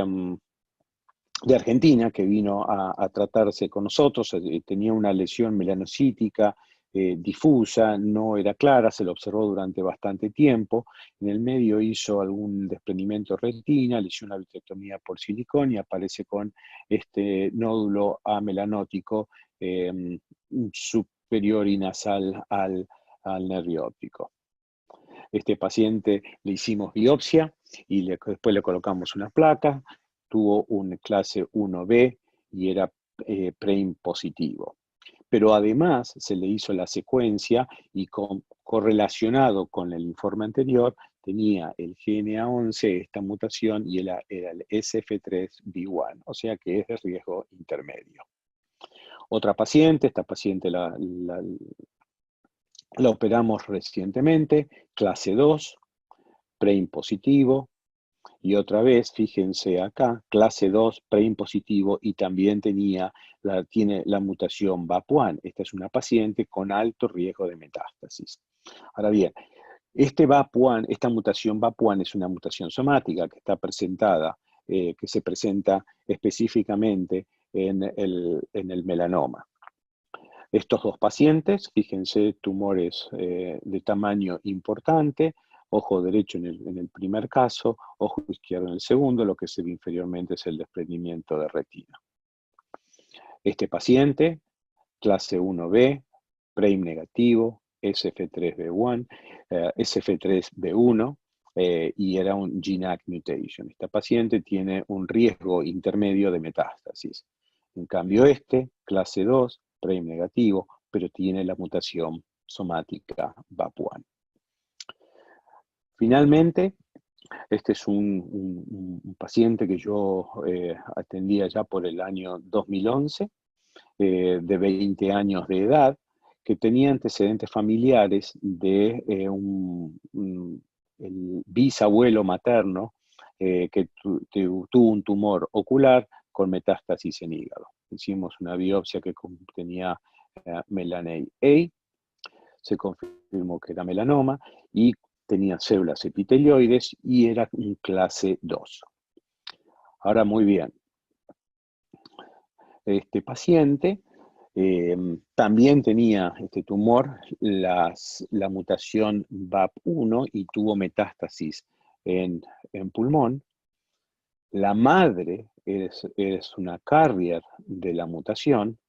Speaker 4: Argentina que vino a tratarse con nosotros, tenía una lesión melanocítica difusa, no era clara, se lo observó durante bastante tiempo. En el medio hizo algún desprendimiento de retina, le hizo una vitrectomía por silicón y aparece con este nódulo amelanótico superior y nasal al nervio óptico. Este paciente le hicimos biopsia y después le colocamos una placa, tuvo un clase 1B y era PRAME positivo. Pero además se le hizo la secuencia y correlacionado con el informe anterior, tenía el GNA11, esta mutación, y era el SF3B1, o sea que es de riesgo intermedio. Otra paciente, esta paciente la operamos recientemente, clase 2, PRAME positivo, y otra vez, fíjense acá, clase 2, PRAME positivo, y también tiene la mutación BAP1. Esta es una paciente con alto riesgo de metástasis. Ahora bien, esta mutación BAP1 es una mutación somática que está presentada, que se presenta específicamente en el melanoma. Estos dos pacientes, fíjense, tumores de tamaño importante, ojo derecho en el primer caso, ojo izquierdo en el segundo, lo que se ve inferiormente es el desprendimiento de retina. Este paciente, clase 1B, PRAME negativo, SF3B1, SF3B1, y era un GNAC mutation. Esta paciente tiene un riesgo intermedio de metástasis. En cambio clase 2, PRAME negativo, pero tiene la mutación somática BAP1. Finalmente, este es un paciente que yo atendía ya por el año 2011, de 20 años de edad, que tenía antecedentes familiares de el bisabuelo materno que tuvo un tumor ocular con metástasis en hígado. Hicimos una biopsia que contenía melanase A, se confirmó que era melanoma y tenía células epitelioides y era un clase 2. Ahora, muy bien. Este paciente también tenía este tumor, la mutación BAP1 y tuvo metástasis en pulmón. La madre es una carrier de la mutación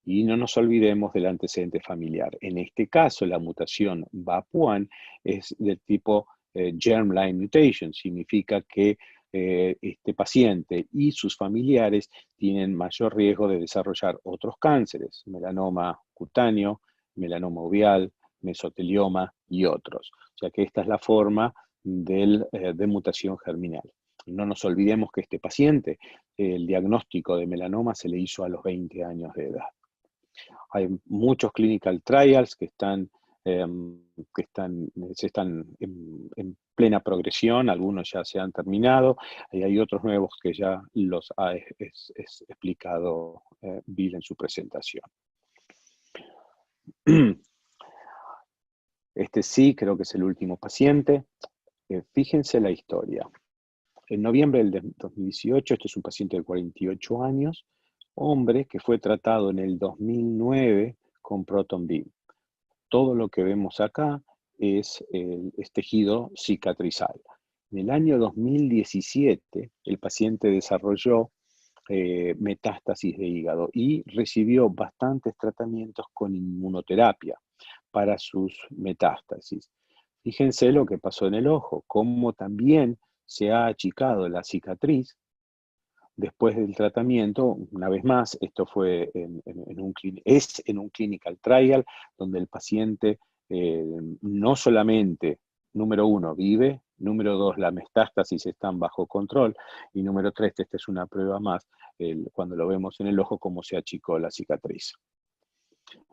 Speaker 4: y no nos olvidemos del antecedente familiar. En este caso, la mutación BAP1 es del tipo germline mutation, significa que este paciente y sus familiares tienen mayor riesgo de desarrollar otros cánceres, melanoma cutáneo, melanoma uveal, mesotelioma y otros. O sea que esta es la forma de mutación germinal. No nos olvidemos que este paciente, el diagnóstico de melanoma se le hizo a los 20 años de edad. Hay muchos clinical trials que están en plena progresión, algunos ya se han terminado, y hay otros nuevos que ya los ha explicado Bill en su presentación. Este sí, creo que es el último paciente. Fíjense la historia. En noviembre del 2018, este es un paciente de 48 años, hombre que fue tratado en el 2009 con Proton Beam. Todo lo que vemos acá es tejido cicatrizal. En el año 2017, el paciente desarrolló metástasis de hígado y recibió bastantes tratamientos con inmunoterapia para sus metástasis. Fíjense lo que pasó en el ojo, cómo también se ha achicado la cicatriz después del tratamiento. Una vez más, esto fue en un clinical trial, donde el paciente no solamente, número 1, vive, número 2, la metástasis están bajo control, y número 3, esta es una prueba más, cuando lo vemos en el ojo, cómo se achicó la cicatriz.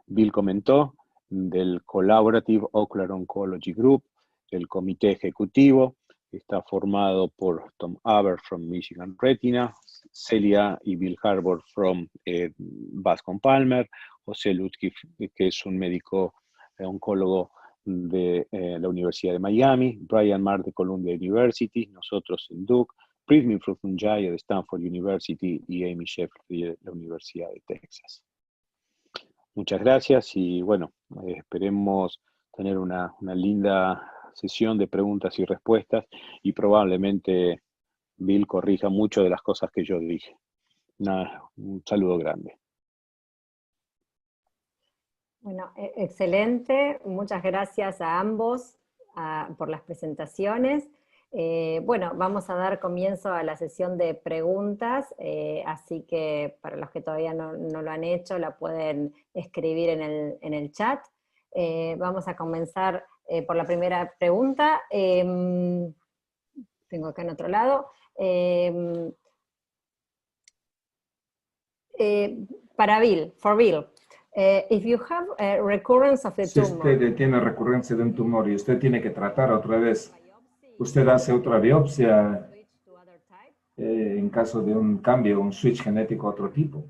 Speaker 4: Bill comentó del Collaborative Ocular Oncology Group, el comité ejecutivo. Está formado por Tom Aber from Michigan Retina, Celia y Bill Harbour from Bascom Palmer, José Lutzky, que es un médico oncólogo de la Universidad de Miami, Brian Marr de Columbia University, nosotros en Duke, Prithvi Mruthyunjaya de Stanford University y Amy Sheffield de la Universidad de Texas. Muchas gracias y bueno, esperemos tener una linda sesión de preguntas y respuestas y probablemente Bill corrija mucho de las cosas que yo dije. Un saludo grande.
Speaker 2: Bueno, excelente. Muchas gracias a ambos por las presentaciones. Bueno, vamos a dar comienzo a la sesión de preguntas, así que para los que todavía no lo han hecho, la pueden escribir en el chat. Vamos a comenzar por la primera pregunta. Tengo acá en otro lado. Para Bill, for Bill. If you have a recurrence of the tumor.
Speaker 3: Si usted tiene recurrencia de un tumor y usted tiene que tratar otra vez, usted hace otra biopsia en caso de un cambio, un switch genético a otro tipo.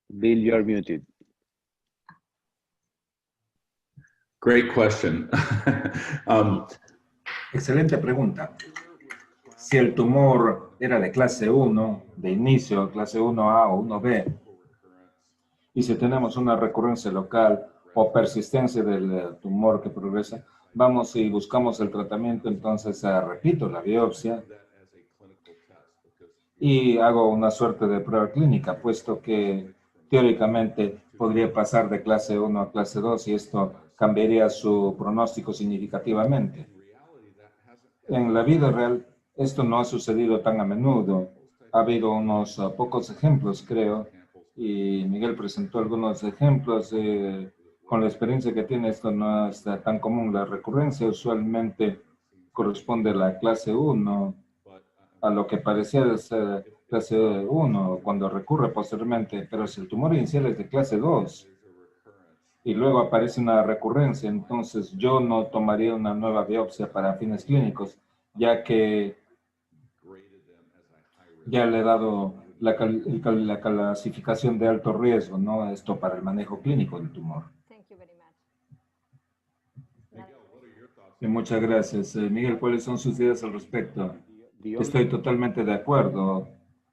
Speaker 4: Bill, you're muted.
Speaker 5: Great question.
Speaker 3: Excelente pregunta. Si el tumor era de clase 1, de inicio, clase 1A o 1B, Y si tenemos una recurrencia local o persistencia del tumor que progresa, vamos y buscamos el tratamiento, entonces repito la biopsia y hago una suerte de prueba clínica, puesto que teóricamente podría pasar de clase 1 a clase 2 y esto cambiaría su pronóstico significativamente. En la vida real, esto no ha sucedido tan a menudo. Ha habido unos pocos ejemplos, creo, y Miguel presentó algunos ejemplos. Con la experiencia que tiene, esto no es tan común. La recurrencia usualmente corresponde a la clase 1, a lo que parecía ser clase 1 cuando recurre posteriormente, pero si el tumor inicial es de clase 2 y luego aparece una recurrencia, entonces yo no tomaría una nueva biopsia para fines clínicos, ya que ya le he dado la clasificación de alto riesgo, ¿no? Esto para el manejo clínico del tumor. Y muchas gracias. Miguel, ¿cuáles son sus ideas al respecto? Estoy totalmente de acuerdo.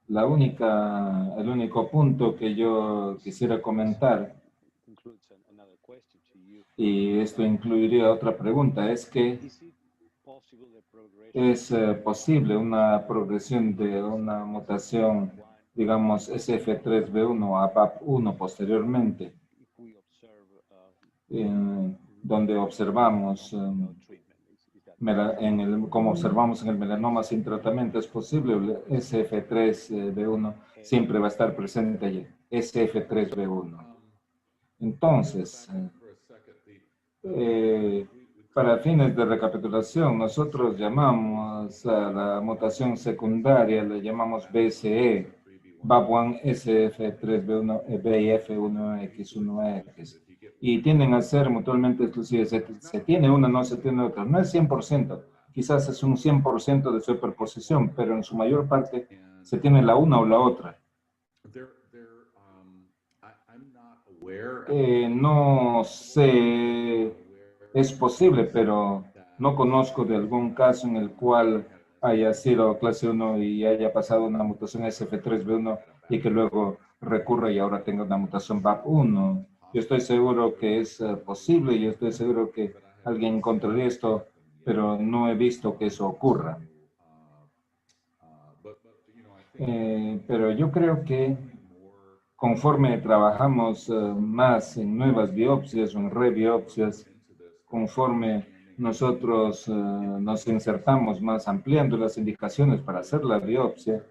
Speaker 3: El único punto que yo quisiera comentar, y esto incluiría otra pregunta, es que es posible una progresión de una mutación, digamos, SF3B1 a BAP1 posteriormente, donde observamos, como observamos en el melanoma sin tratamiento, es posible, el SF3B1 siempre va a estar presente allí, SF3B1. Entonces, para fines de recapitulación, nosotros llamamos a la mutación secundaria, le llamamos BCE, BAP1 SF3B1 BF1X1X, y tienden a ser mutuamente exclusivas. Se tiene una, no se tiene otra. No es 100%, quizás es un 100% de superposición, pero en su mayor parte se tiene la una o la otra. No sé, es posible, pero no conozco de algún caso en el cual haya sido clase 1 y haya pasado una mutación SF3B1 y que luego recurra y ahora tenga una mutación BAP1. Yo estoy seguro que es posible y estoy seguro que alguien encontraría esto, pero no he visto que eso ocurra. Pero yo creo que conforme trabajamos más en nuevas biopsias o en rebiopsias, conforme nosotros nos insertamos más ampliando las indicaciones para hacer la biopsia,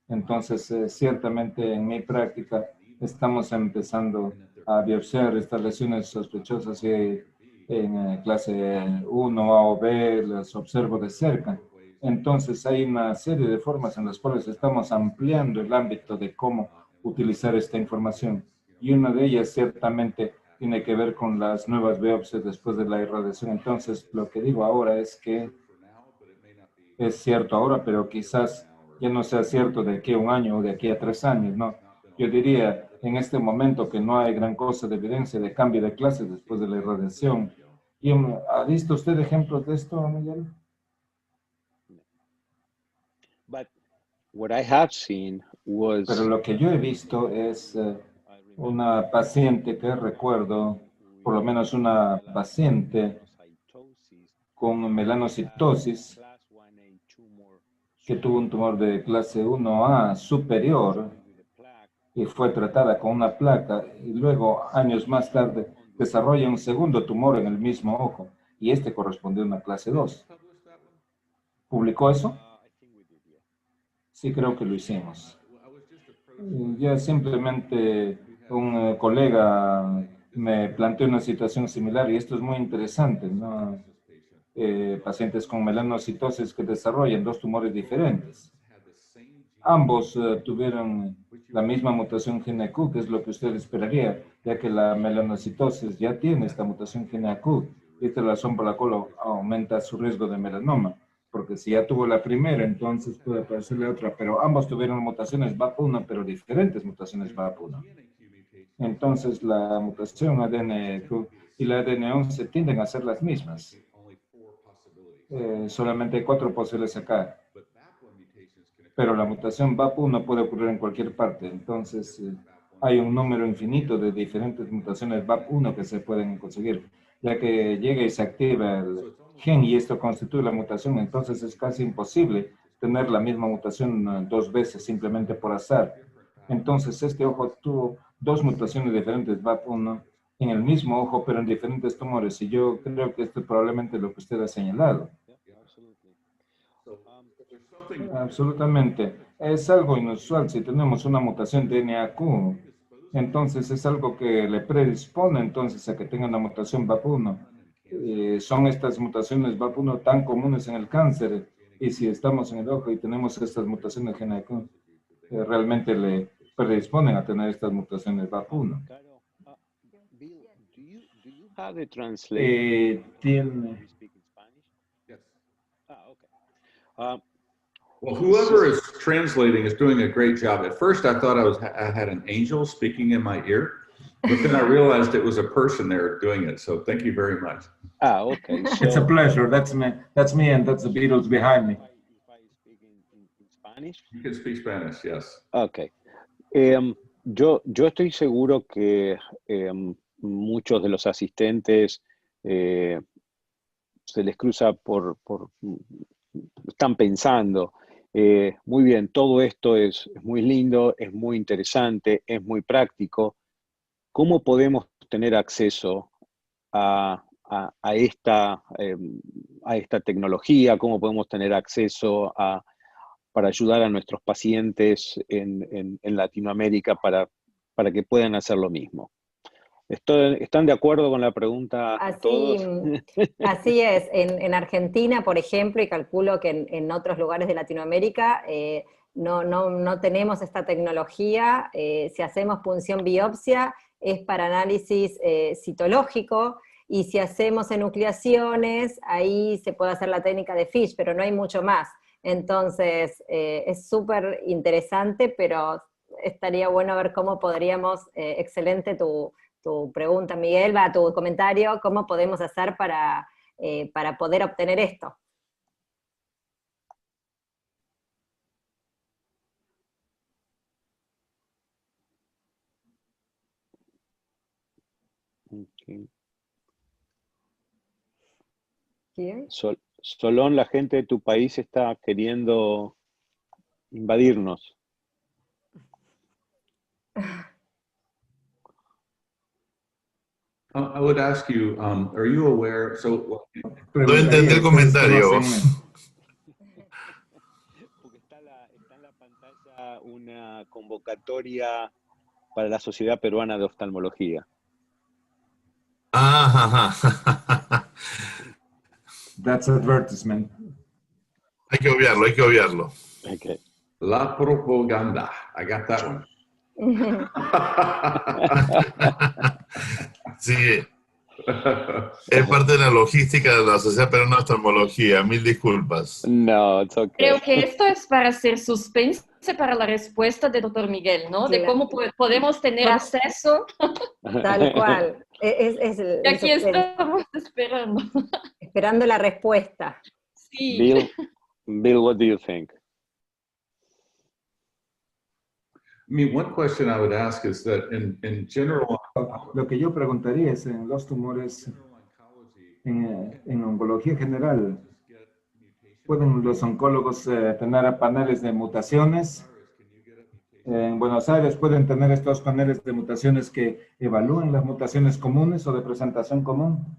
Speaker 3: entonces ciertamente en mi práctica estamos empezando a biopsiar estas lesiones sospechosas y en clase 1, A o B las observo de cerca. Entonces hay una serie de formas en las cuales estamos ampliando el ámbito de cómo utilizar esta información. Y una de ellas ciertamente tiene que ver con las nuevas biopsias después de la irradiación. Entonces, lo que digo ahora es que es cierto ahora, pero quizás ya no sea cierto de aquí a un año o de aquí a 3 años, ¿no? Yo diría en este momento que no hay gran cosa de evidencia de cambio de clase después de la irradiación. ¿Y ha visto usted ejemplos de esto, Miguel? Pero lo que yo he visto es una paciente que recuerdo, por lo menos una paciente con melanocitosis que tuvo un tumor de clase 1A superior y fue tratada con una placa y luego, años más tarde, desarrolla un segundo tumor en el mismo ojo y este correspondió a una clase 2. ¿Publicó eso? Sí, creo que lo hicimos. Ya simplemente un colega me planteó una situación similar y esto es muy interesante, ¿no? Pacientes con melanocitosis que desarrollan 2 tumores diferentes. Ambos tuvieron la misma mutación GNAQ, que es lo que usted esperaría, ya que la melanocitosis ya tiene esta mutación GNAQ. Y esta es la razón por la cual aumenta su riesgo de melanoma, porque si ya tuvo la primera, entonces puede aparecerle otra, pero ambos tuvieron mutaciones BAP1, pero diferentes mutaciones BAP1. Entonces la mutación ADN-Q y la ADN11 tienden a ser las mismas. Solamente hay 4 posibles acá. Pero la mutación BAP1 puede ocurrir en cualquier parte. Entonces, hay un número infinito de diferentes mutaciones BAP1 que se pueden conseguir, ya que llega y se activa el gen y esto constituye la mutación, entonces es casi imposible tener la misma mutación dos veces simplemente por azar. Entonces este ojo tuvo dos mutaciones diferentes BAP1 en el mismo ojo, pero en diferentes tumores, y yo creo que esto es probablemente lo que usted ha señalado. Absolutamente. Es algo inusual si tenemos una mutación de NAQ. Entonces es algo que le predispone entonces a que tenga una mutación BAP1. Son estas mutaciones BAP1 tan comunes en el cáncer. Y si estamos en el ojo y tenemos estas mutaciones de NAQ, realmente le predisponen a tener estas mutaciones BAP1.
Speaker 4: Bill, do you have a translation?
Speaker 3: Tiene...
Speaker 5: Yes.
Speaker 4: Okay.
Speaker 5: Well, whoever is translating is doing a great job. At first, I thought I had an angel speaking in my ear, but then I realized it was a person there doing it. So thank you very much.
Speaker 4: Okay. So,
Speaker 3: it's a pleasure. That's me, and that's the Beatles behind me.
Speaker 4: If I speak in Spanish?
Speaker 5: You can speak Spanish, yes.
Speaker 4: Okay. Yo estoy seguro que muchos de los asistentes se les cruza están pensando, muy bien, todo esto es muy lindo, es muy interesante, es muy práctico. ¿Cómo podemos tener acceso a esta tecnología? ¿Cómo podemos tener acceso para ayudar a nuestros pacientes en Latinoamérica para que puedan hacer lo mismo? ¿Están de acuerdo con la pregunta todos?
Speaker 2: Así es. En Argentina, por ejemplo, y calculo que en otros lugares de Latinoamérica, no tenemos esta tecnología. Si hacemos punción biopsia, es para análisis citológico, y si hacemos enucleaciones, ahí se puede hacer la técnica de Fish, pero no hay mucho más. Entonces, es súper interesante, pero estaría bueno ver cómo podríamos, excelente tu pregunta, Miguel, tu comentario, cómo podemos hacer para poder obtener esto.
Speaker 4: Okay.
Speaker 2: ¿Quién?
Speaker 4: Solón, la gente de tu país está queriendo invadirnos.
Speaker 5: I would ask you, are you aware? So,
Speaker 6: no entendí el comentario.
Speaker 4: Porque está en la pantalla una convocatoria para la Sociedad Peruana de Oftalmología.
Speaker 3: That's advertisement.
Speaker 6: Hay que obviarlo.
Speaker 4: Okay.
Speaker 5: La propaganda. I got that one.
Speaker 6: Sí, es parte de la logística de la Sociedad Peruana de Oftalmología. Mil disculpas.
Speaker 4: No, it's okay.
Speaker 1: Creo que esto es para hacer suspense para la respuesta del doctor Miguel, ¿no? De cómo podemos tener acceso.
Speaker 2: Tal cual.
Speaker 1: Y aquí estamos esperando.
Speaker 2: Esperando la respuesta.
Speaker 1: Sí.
Speaker 4: Bill, what do you think?
Speaker 5: I mean, one question I would ask is that in general...
Speaker 3: Lo que yo preguntaría es en los tumores, en oncología general, ¿pueden los oncólogos tener paneles de mutaciones? En Buenos Aires pueden tener estos paneles de mutaciones que evalúen las mutaciones comunes o de presentación común.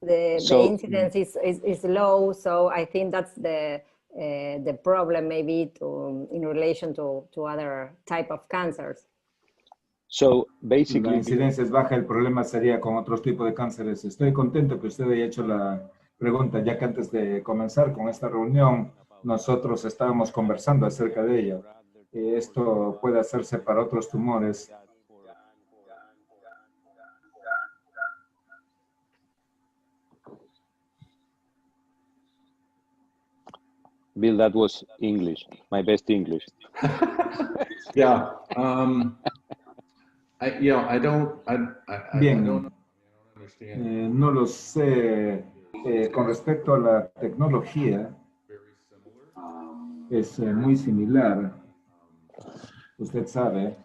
Speaker 2: The incidence is low, so I think that's the problem maybe in relation to other type of cancers.
Speaker 4: So basically,
Speaker 3: la incidencia es baja, el problema sería con otros tipos de cánceres. Estoy contento que usted haya hecho la pregunta, ya que antes de comenzar con esta reunión, nosotros estábamos conversando acerca de ella. Esto puede hacerse para otros tumores.
Speaker 4: Bill, that was English, my best English.
Speaker 5: Yeah. I don't
Speaker 3: Bien,
Speaker 5: understand.
Speaker 3: no lo sé. Con respecto a la tecnología, es muy similar. Usted sabe.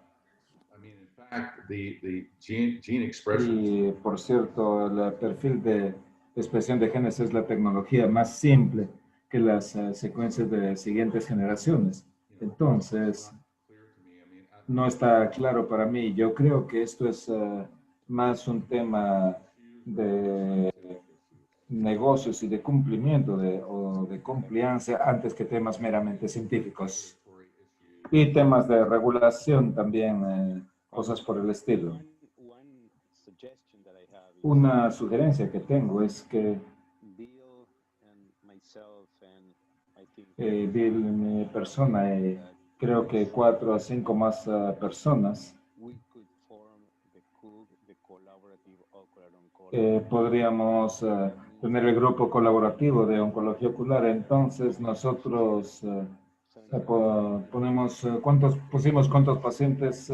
Speaker 3: Y por cierto, el perfil de expresión de genes es la tecnología más simple que las secuencias de siguientes generaciones. Entonces, no está claro para mí. Yo creo que esto es más un tema de negocios y de cumplimiento o de compliance antes que temas meramente científicos. Y temas de regulación también, cosas por el estilo. Una sugerencia que tengo es que Bill, mi persona, y creo que 4 a 5 más personas, podríamos tener el grupo colaborativo de oncología ocular. Entonces nosotros ponemos, pusimos cuántos pacientes,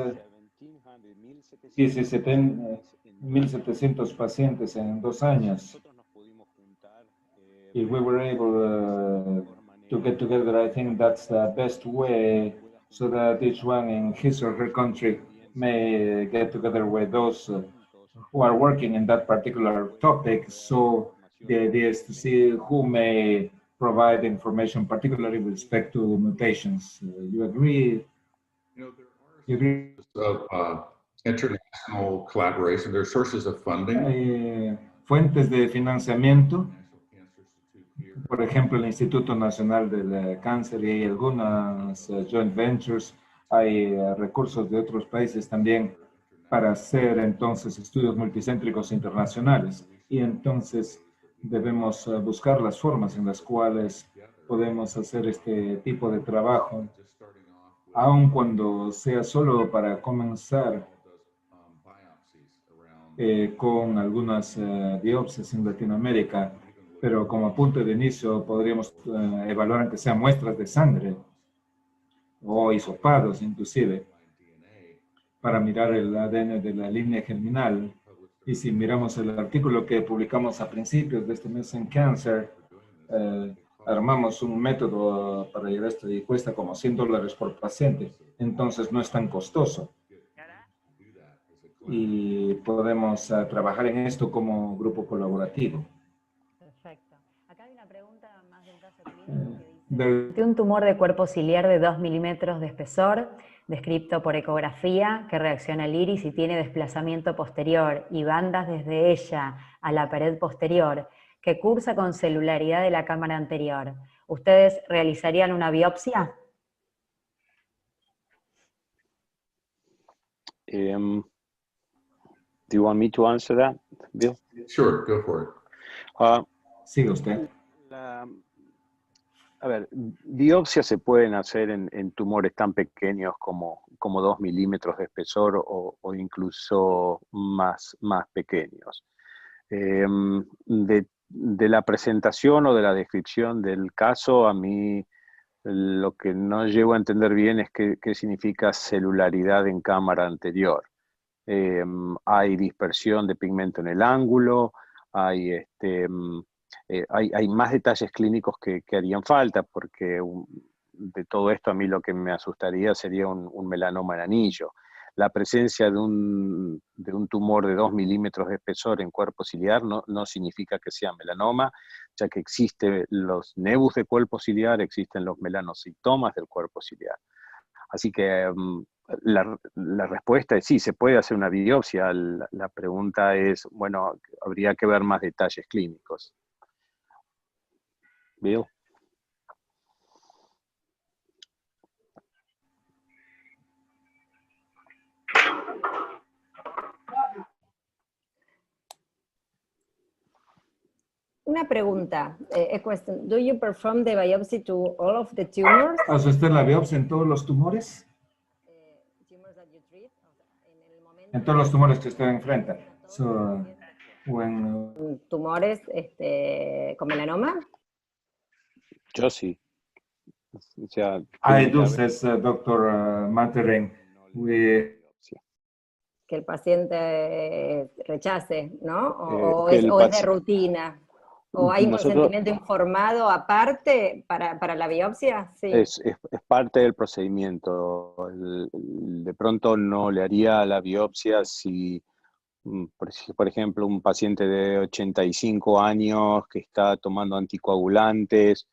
Speaker 3: 1,700 pacientes en 2 años. If we were able to get together, I think that's the best way so that each one in his or her country may get together with those who are working in that particular topic. So the idea is to see who may provide information, particularly with respect to mutations. You agree?
Speaker 5: You agree? International collaboration. There are sources of funding.
Speaker 3: Fuentes de financiamiento. Por ejemplo, el Instituto Nacional del Cáncer, y hay algunas joint ventures, hay recursos de otros países también para hacer entonces estudios multicéntricos internacionales. Y entonces debemos buscar las formas en las cuales podemos hacer este tipo de trabajo, aun cuando sea solo para comenzar con algunas biopsias en Latinoamérica. Pero como punto de inicio podríamos evaluar aunque sean muestras de sangre o hisopados inclusive para mirar el ADN de la línea germinal. Y si miramos el artículo que publicamos a principios de este mes en Cancer, armamos un método para llegar a esto y cuesta como $100 por paciente. Entonces no es tan costoso. Y podemos trabajar en esto como grupo colaborativo.
Speaker 2: Perfecto. Acá hay una pregunta más de un caso clínico que dice: un tumor de cuerpo ciliar de 2 milímetros de espesor, descrito por ecografía, que reacciona al iris y tiene desplazamiento posterior y bandas desde ella a la pared posterior, que cursa con celularidad de la cámara anterior. ¿Ustedes realizarían una biopsia?
Speaker 4: Do you want me to answer that, Bill?
Speaker 5: Sure, go for it.
Speaker 3: Sigue usted.
Speaker 4: A ver, biopsias se pueden hacer en tumores tan pequeños como 2 milímetros de espesor o incluso más pequeños. De la presentación o de la descripción del caso, a mí lo que no llego a entender bien es qué significa celularidad en cámara anterior. Hay dispersión de pigmento en el ángulo, hay más detalles clínicos que harían falta, porque de todo esto a mí lo que me asustaría sería un melanoma en anillo. La presencia de un tumor de 2 milímetros de espesor en cuerpo ciliar no significa que sea melanoma, ya que existen los nebus de cuerpo ciliar, existen los melanocitomas del cuerpo ciliar. Así que la respuesta es sí, se puede hacer una biopsia. La pregunta es, bueno, habría que ver más detalles clínicos. Bill.
Speaker 2: Una pregunta, a question. Do you perform the biopsy to all of the tumors?
Speaker 3: ¿Hace usted la biopsia en todos los tumores?
Speaker 2: Tumors that you treat,
Speaker 3: en todos los tumores que usted enfrenta. So,
Speaker 2: ¿tumores con melanoma?
Speaker 4: Yo sí. O sea,
Speaker 3: I do, says Dr. Matering.
Speaker 2: Que el paciente rechace, ¿no? ¿O es de rutina? ¿O hay un consentimiento informado aparte para la biopsia? Sí.
Speaker 4: Es parte del procedimiento. De pronto no le haría la biopsia si, por ejemplo, un paciente de 85 años que está tomando anticoagulantes,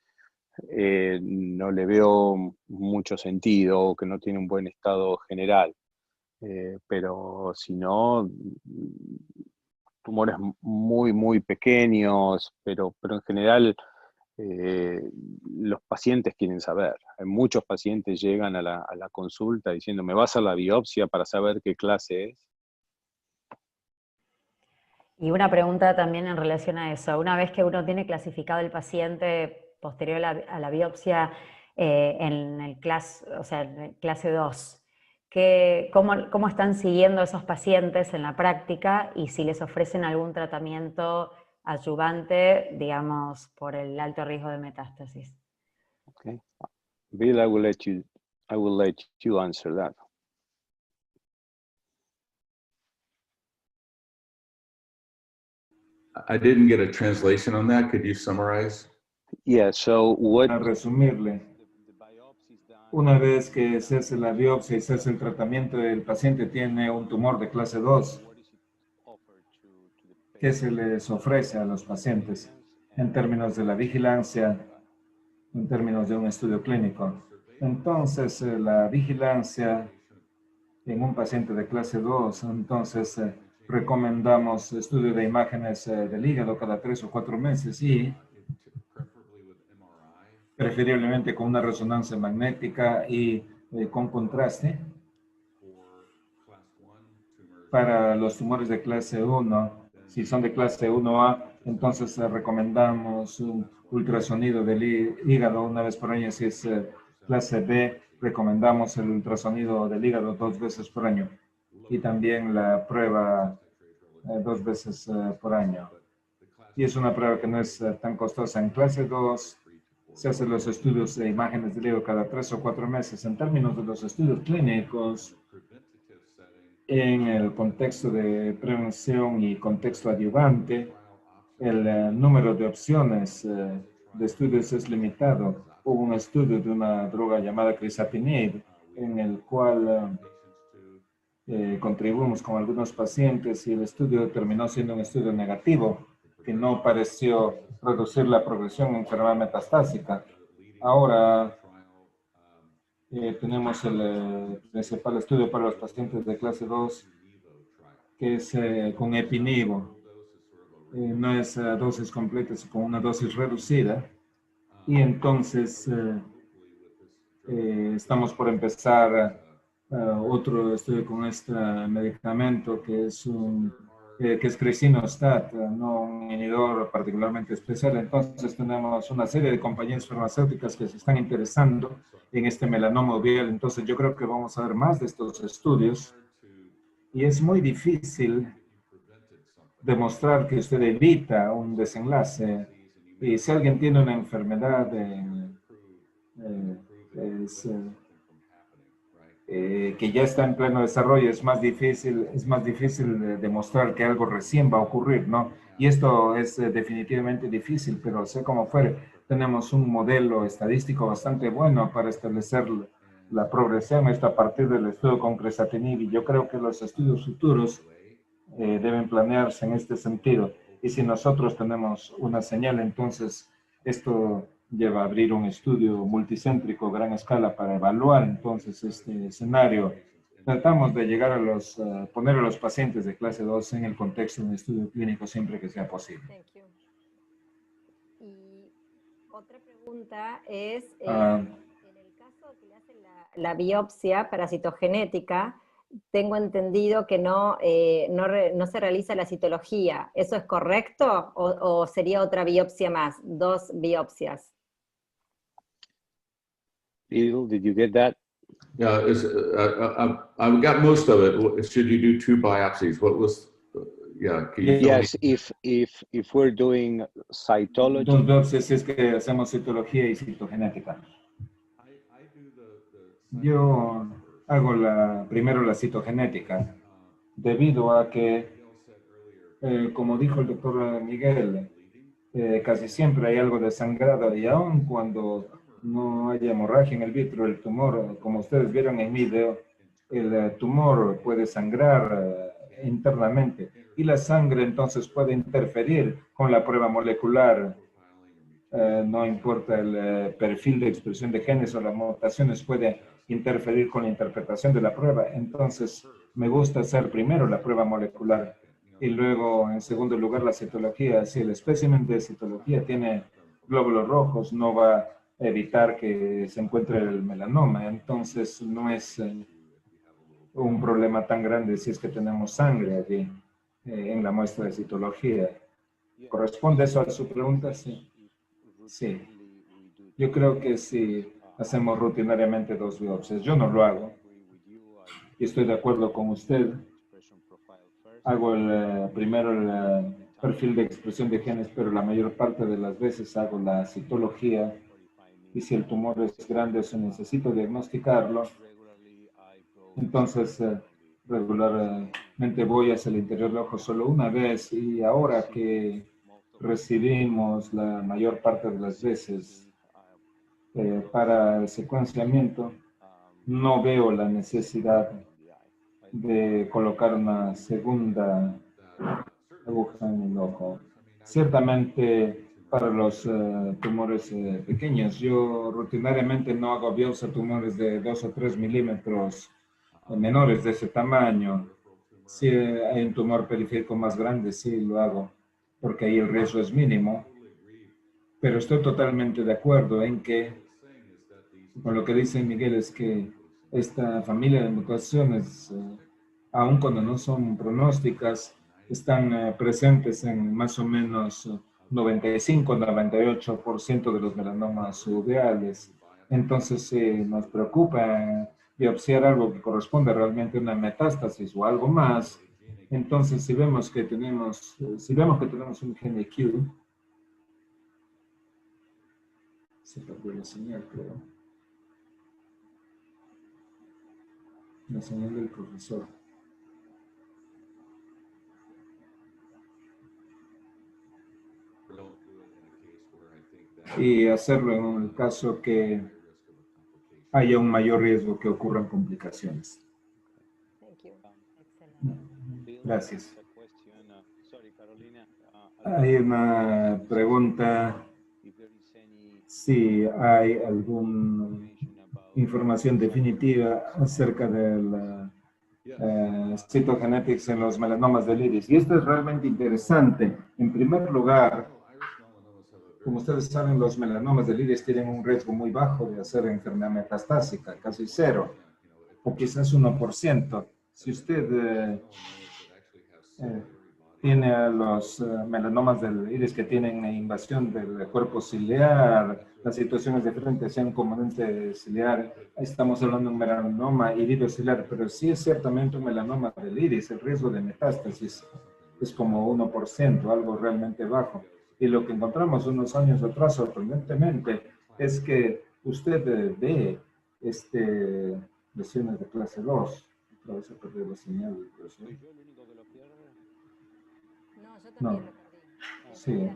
Speaker 4: no le veo mucho sentido, o que no tiene un buen estado general. Pero si no, tumores muy, muy pequeños, pero en general los pacientes quieren saber. Muchos pacientes llegan a la consulta diciendo, ¿me va a hacer la biopsia para saber qué clase es?
Speaker 7: Y una pregunta también en relación a eso. Una vez que uno tiene clasificado el paciente posterior a la biopsia en el clase 2, ¿cómo están siguiendo esos pacientes en la práctica y si les ofrecen algún tratamiento adyuvante, digamos, por el alto riesgo de metástasis?
Speaker 4: Okay. Bill, I will let you answer that.
Speaker 5: I didn't get a translation on that. Could you summarize?
Speaker 4: Yeah, so what...
Speaker 3: Para resumirle, una vez que se hace la biopsia y se hace el tratamiento, el paciente tiene un tumor de clase 2. ¿Qué se les ofrece a los pacientes en términos de la vigilancia, en términos de un estudio clínico? Entonces, la vigilancia en un paciente de clase 2, entonces recomendamos estudio de imágenes del hígado cada 3 o 4 meses y preferiblemente con una resonancia magnética y con contraste. Para los tumores de clase 1, si son de clase 1A, entonces recomendamos un ultrasonido del hígado una vez por año. Si es clase B, recomendamos el ultrasonido del hígado 2 veces por año. Y también la prueba 2 veces por año. Y es una prueba que no es tan costosa. En clase 2 se hacen los estudios de imágenes del hígado cada 3 o 4 meses. En términos de los estudios clínicos, en el contexto de prevención y contexto adyuvante, el número de opciones de estudios es limitado. Hubo un estudio de una droga llamada crisatinib, en el cual contribuimos con algunos pacientes y el estudio terminó siendo un estudio negativo, que no pareció reducir la progresión en enfermedad metastásica. Ahora tenemos el principal estudio para los pacientes de clase 2, que es con epinivo. No es dosis completa, es con una dosis reducida. Y entonces estamos por empezar otro estudio con este medicamento que es cresinostat, no un inhibidor particularmente especial. Entonces tenemos una serie de compañías farmacéuticas que se están interesando en este melanoma uveal. Entonces yo creo que vamos a ver más de estos estudios y es muy difícil demostrar que usted evita un desenlace. Y si alguien tiene una enfermedad que ya está en pleno desarrollo, es más difícil demostrar que algo recién va a ocurrir, ¿no? Y esto es definitivamente difícil, pero sé cómo fuere, tenemos un modelo estadístico bastante bueno para establecer la progresión a partir del estudio con crisatinib, y yo creo que los estudios futuros deben planearse en este sentido. Y si nosotros tenemos una señal, entonces esto lleva a abrir un estudio multicéntrico a gran escala para evaluar entonces este escenario. Tratamos de llegar a poner a los pacientes de clase 2 en el contexto de un estudio clínico siempre que sea posible.
Speaker 2: Y otra pregunta es, en el caso que le hacen la biopsia parasitogenética, tengo entendido que no se realiza la citología. ¿Eso es correcto? ¿O sería otra biopsia más? 2 biopsias.
Speaker 4: Bill, did you get that?
Speaker 5: Yeah, I've got most of it. Should you do 2 biopsies? What was,
Speaker 4: Yes, if we're doing cytology.
Speaker 3: 2 biopsias es que hacemos citología y citogenética. Yo hago primero la citogenética, debido a que, como dijo el doctor Miguel, casi siempre hay algo de sangrado y aun cuando no hay hemorragia en el vitro, el tumor, como ustedes vieron en mi video, el tumor puede sangrar internamente y la sangre entonces puede interferir con la prueba molecular. No importa el perfil de expresión de genes o las mutaciones, puede interferir con la interpretación de la prueba. Entonces, me gusta hacer primero la prueba molecular y luego, en segundo lugar, la citología. Si el espécimen de citología tiene glóbulos rojos, no va a evitar que se encuentre el melanoma. Entonces, no es un problema tan grande si es que tenemos sangre allí en la muestra de citología. ¿Corresponde eso a su pregunta? Sí. Sí. Yo creo que si hacemos rutinariamente 2 biopsias, yo no lo hago. Y estoy de acuerdo con usted. Hago primero el perfil de expresión de genes, pero la mayor parte de las veces hago la citología. Y si el tumor es grande o necesito diagnosticarlo, entonces regularmente voy hacia el interior del ojo solo una vez. Y ahora que recibimos la mayor parte de las veces para el secuenciamiento, no veo la necesidad de colocar una segunda aguja en el ojo. Ciertamente para los tumores pequeños, yo rutinariamente no hago biopsia tumores de 2 o 3 milímetros menores de ese tamaño. Si hay un tumor periférico más grande, sí lo hago, porque ahí el riesgo es mínimo. Pero estoy totalmente de acuerdo en que, con lo que dice Miguel, es que esta familia de mutaciones, aun cuando no son pronósticas, están presentes en más o menos 95-98% de los melanomas uveales. Entonces, nos preocupa biopsiar algo que corresponde realmente a una metástasis o algo más. Entonces, si vemos que tenemos un GNQ, se perdió la señal, creo. La señal del profesor. Y hacerlo en el caso que haya un mayor riesgo que ocurran complicaciones. Gracias. Hay una pregunta, si hay alguna información definitiva acerca del cytogenetics en los melanomas del iris. Y esto es realmente interesante. En primer lugar, como ustedes saben, los melanomas del iris tienen un riesgo muy bajo de hacer enfermedad metastásica, casi 0, o quizás 1%. Si usted tiene los melanomas del iris que tienen invasión del cuerpo ciliar, la situación es diferente, sea un componente ciliar, estamos hablando de un melanoma iridociliar, pero sí es ciertamente un melanoma del iris, el riesgo de metástasis es como 1%, algo realmente bajo. Y lo que encontramos unos años atrás, sorprendentemente, es que usted ve lesiones de clase 2. Otra vez se perdió la señal del profesor. No. Sí.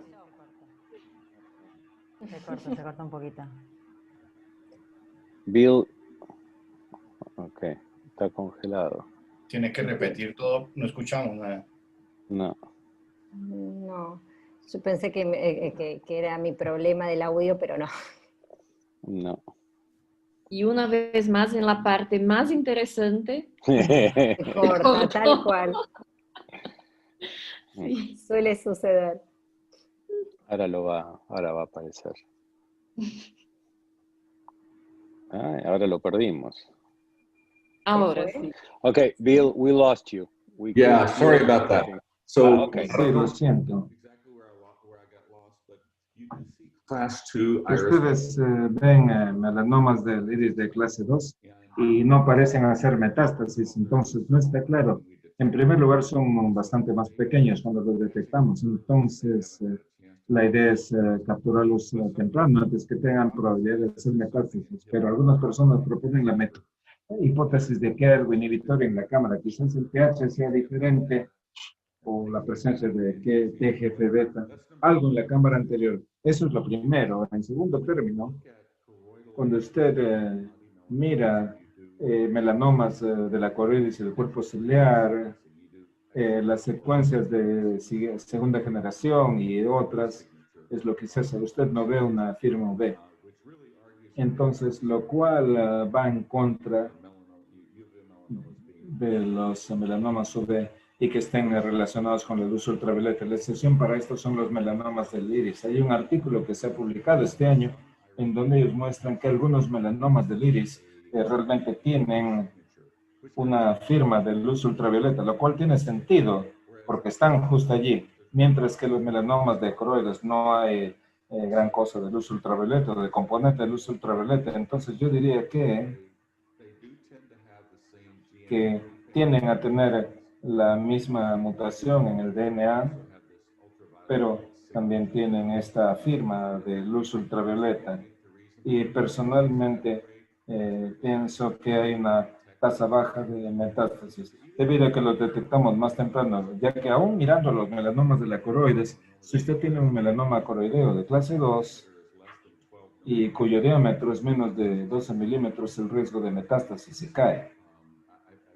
Speaker 7: Se corta un poquito.
Speaker 4: Bill, ok, está congelado.
Speaker 8: Tiene que repetir todo, no escuchamos nada.
Speaker 4: No.
Speaker 2: No, yo pensé que era mi problema del audio, pero no.
Speaker 4: No.
Speaker 1: Y una vez más, en la parte más interesante.
Speaker 2: Se corta, tal cual.
Speaker 1: Sí.
Speaker 2: Suele suceder.
Speaker 4: Ahora va a aparecer. Ahora lo perdimos.
Speaker 1: Ahora sí.
Speaker 4: Okay, Bill, we lost you.
Speaker 5: Yeah, sorry about that. So,
Speaker 4: okay.
Speaker 3: Sí, lo siento.
Speaker 5: Class 2 iris.
Speaker 3: Ustedes ven melanomas del iris de clase 2 y no parecen hacer metástasis, entonces no está claro. En primer lugar, son bastante más pequeños cuando los detectamos, entonces la idea es capturarlos temprano antes que tengan probabilidad de hacer metástasis, pero algunas personas proponen la hipótesis de que hay algo inhibitorio en la cámara, quizás el pH sea diferente o la presencia de TGF-beta, algo en la cámara anterior. Eso es lo primero. En segundo término, cuando usted mira melanomas de la coroides y del cuerpo ciliar, las secuencias de segunda generación y otras, es lo que se hace. Usted no ve una firma B. Entonces, lo cual va en contra de los melanomas UV y que estén relacionados con la luz ultravioleta. La excepción para esto son los melanomas del iris. Hay un artículo que se ha publicado este año en donde ellos muestran que algunos melanomas del iris realmente tienen una firma de luz ultravioleta, lo cual tiene sentido porque están justo allí, mientras que los melanomas de coroides no hay gran cosa de luz ultravioleta, de componente de luz ultravioleta. Entonces yo diría que tienden a tener la misma mutación en el DNA, pero también tienen esta firma de luz ultravioleta. Y personalmente pienso que hay una tasa baja de metástasis, debido a que los detectamos más temprano, ya que aún mirando los melanomas de la coroides, si usted tiene un melanoma coroideo de clase 2 y cuyo diámetro es menos de 12 milímetros, el riesgo de metástasis se cae.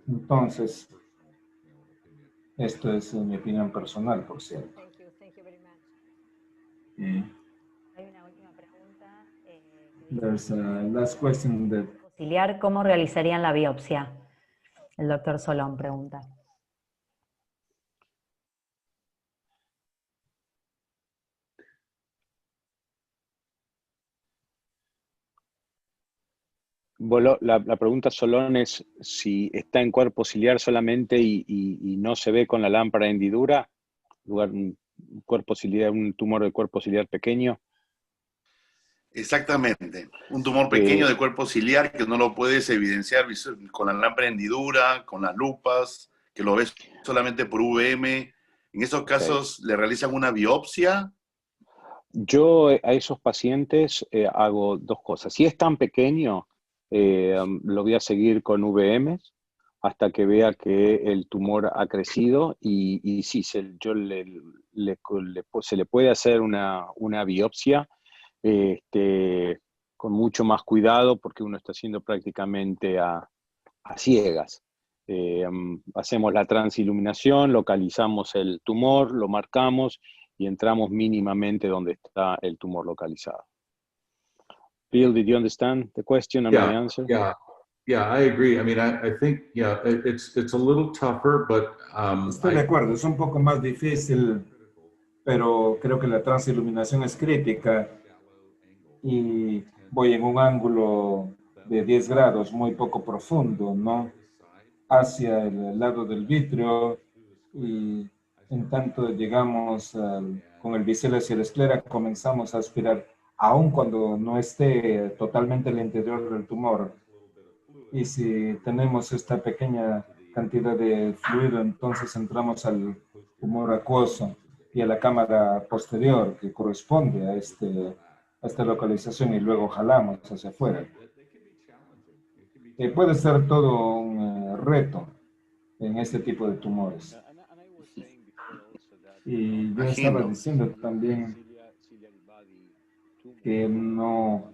Speaker 3: Entonces, esto es mi opinión personal, por cierto.
Speaker 2: Thank you very much.
Speaker 7: Hay una última pregunta.
Speaker 3: There's a last question that...
Speaker 7: Ciliar, ¿cómo realizarían la biopsia? El doctor Solón pregunta.
Speaker 4: Bueno, la pregunta, Solón, es si está en cuerpo ciliar solamente y no se ve con la lámpara de hendidura, un cuerpo ciliar, un tumor de cuerpo ciliar pequeño.
Speaker 9: Exactamente, un tumor pequeño de cuerpo ciliar que no lo puedes evidenciar con la lámpara de hendidura, con las lupas, que lo ves solamente por VM. En esos casos, ¿le realizan una biopsia?
Speaker 4: Yo a esos pacientes hago dos cosas. Si es tan pequeño, lo voy a seguir con VM hasta que vea que el tumor ha crecido y sí, se le puede hacer una biopsia con mucho más cuidado porque uno está haciendo prácticamente a ciegas. Hacemos la transiluminación, localizamos el tumor, lo marcamos y entramos mínimamente donde está el tumor localizado. Bill, did you understand the question and my answer?
Speaker 5: Yeah, I agree. I mean, I think, yeah, it's a little tougher, but...
Speaker 3: Estoy de acuerdo, es un poco más difícil, pero creo que la transiluminación es crítica y voy en un ángulo de 10 grados muy poco profundo, ¿no? Hacia el lado del vítreo y en tanto llegamos con el bisel hacia la esclera, comenzamos a aspirar, aun cuando no esté totalmente el interior del tumor. Y si tenemos esta pequeña cantidad de fluido, entonces entramos al tumor acuoso y a la cámara posterior que corresponde a esta localización y luego jalamos hacia afuera. Puede ser todo un reto en este tipo de tumores. Y yo estaba diciendo también que no,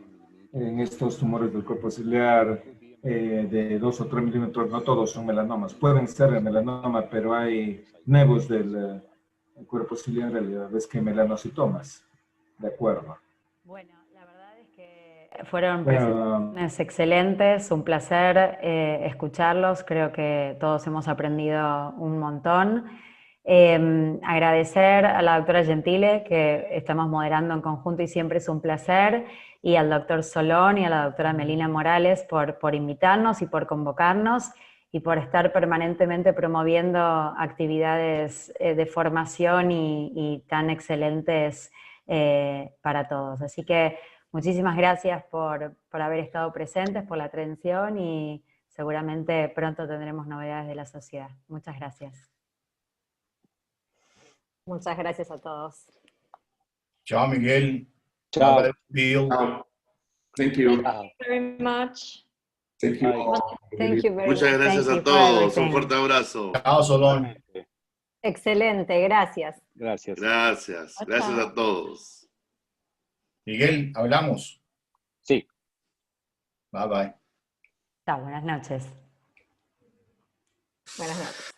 Speaker 3: en estos tumores del cuerpo ciliar de 2 o 3 milímetros, no todos son melanomas. Pueden ser melanoma, pero hay nevos del cuerpo ciliar en realidad es que melanocitomas. De acuerdo.
Speaker 7: Bueno, la verdad es que fueron presentaciones excelentes, un placer escucharlos, creo que todos hemos aprendido un montón. Agradecer a la doctora Gentile, que estamos moderando en conjunto y siempre es un placer, y al doctor Solón y a la doctora Melina Morales por invitarnos y por convocarnos y por estar permanentemente promoviendo actividades de formación y tan excelentes para todos. Así que muchísimas gracias por haber estado presentes, por la atención y seguramente pronto tendremos novedades de la sociedad. Muchas gracias.
Speaker 2: Muchas gracias a todos.
Speaker 8: Chao, Miguel.
Speaker 4: Chao.
Speaker 8: Bill.
Speaker 5: Thank you.
Speaker 1: Thank you very much.
Speaker 5: Thank you all.
Speaker 2: Thank you very much.
Speaker 6: Muchas gracias
Speaker 7: Thank you
Speaker 6: a
Speaker 7: for
Speaker 6: todos.
Speaker 7: everything.
Speaker 6: Un fuerte abrazo.
Speaker 8: Chao, Solón.
Speaker 2: Excelente, gracias.
Speaker 4: Gracias.
Speaker 9: Gracias.
Speaker 1: Chao,
Speaker 9: Gracias
Speaker 1: chao.
Speaker 9: a todos.
Speaker 8: Miguel, hablamos.
Speaker 4: Sí.
Speaker 8: Bye bye.
Speaker 7: Chao, buenas noches.
Speaker 2: Buenas noches.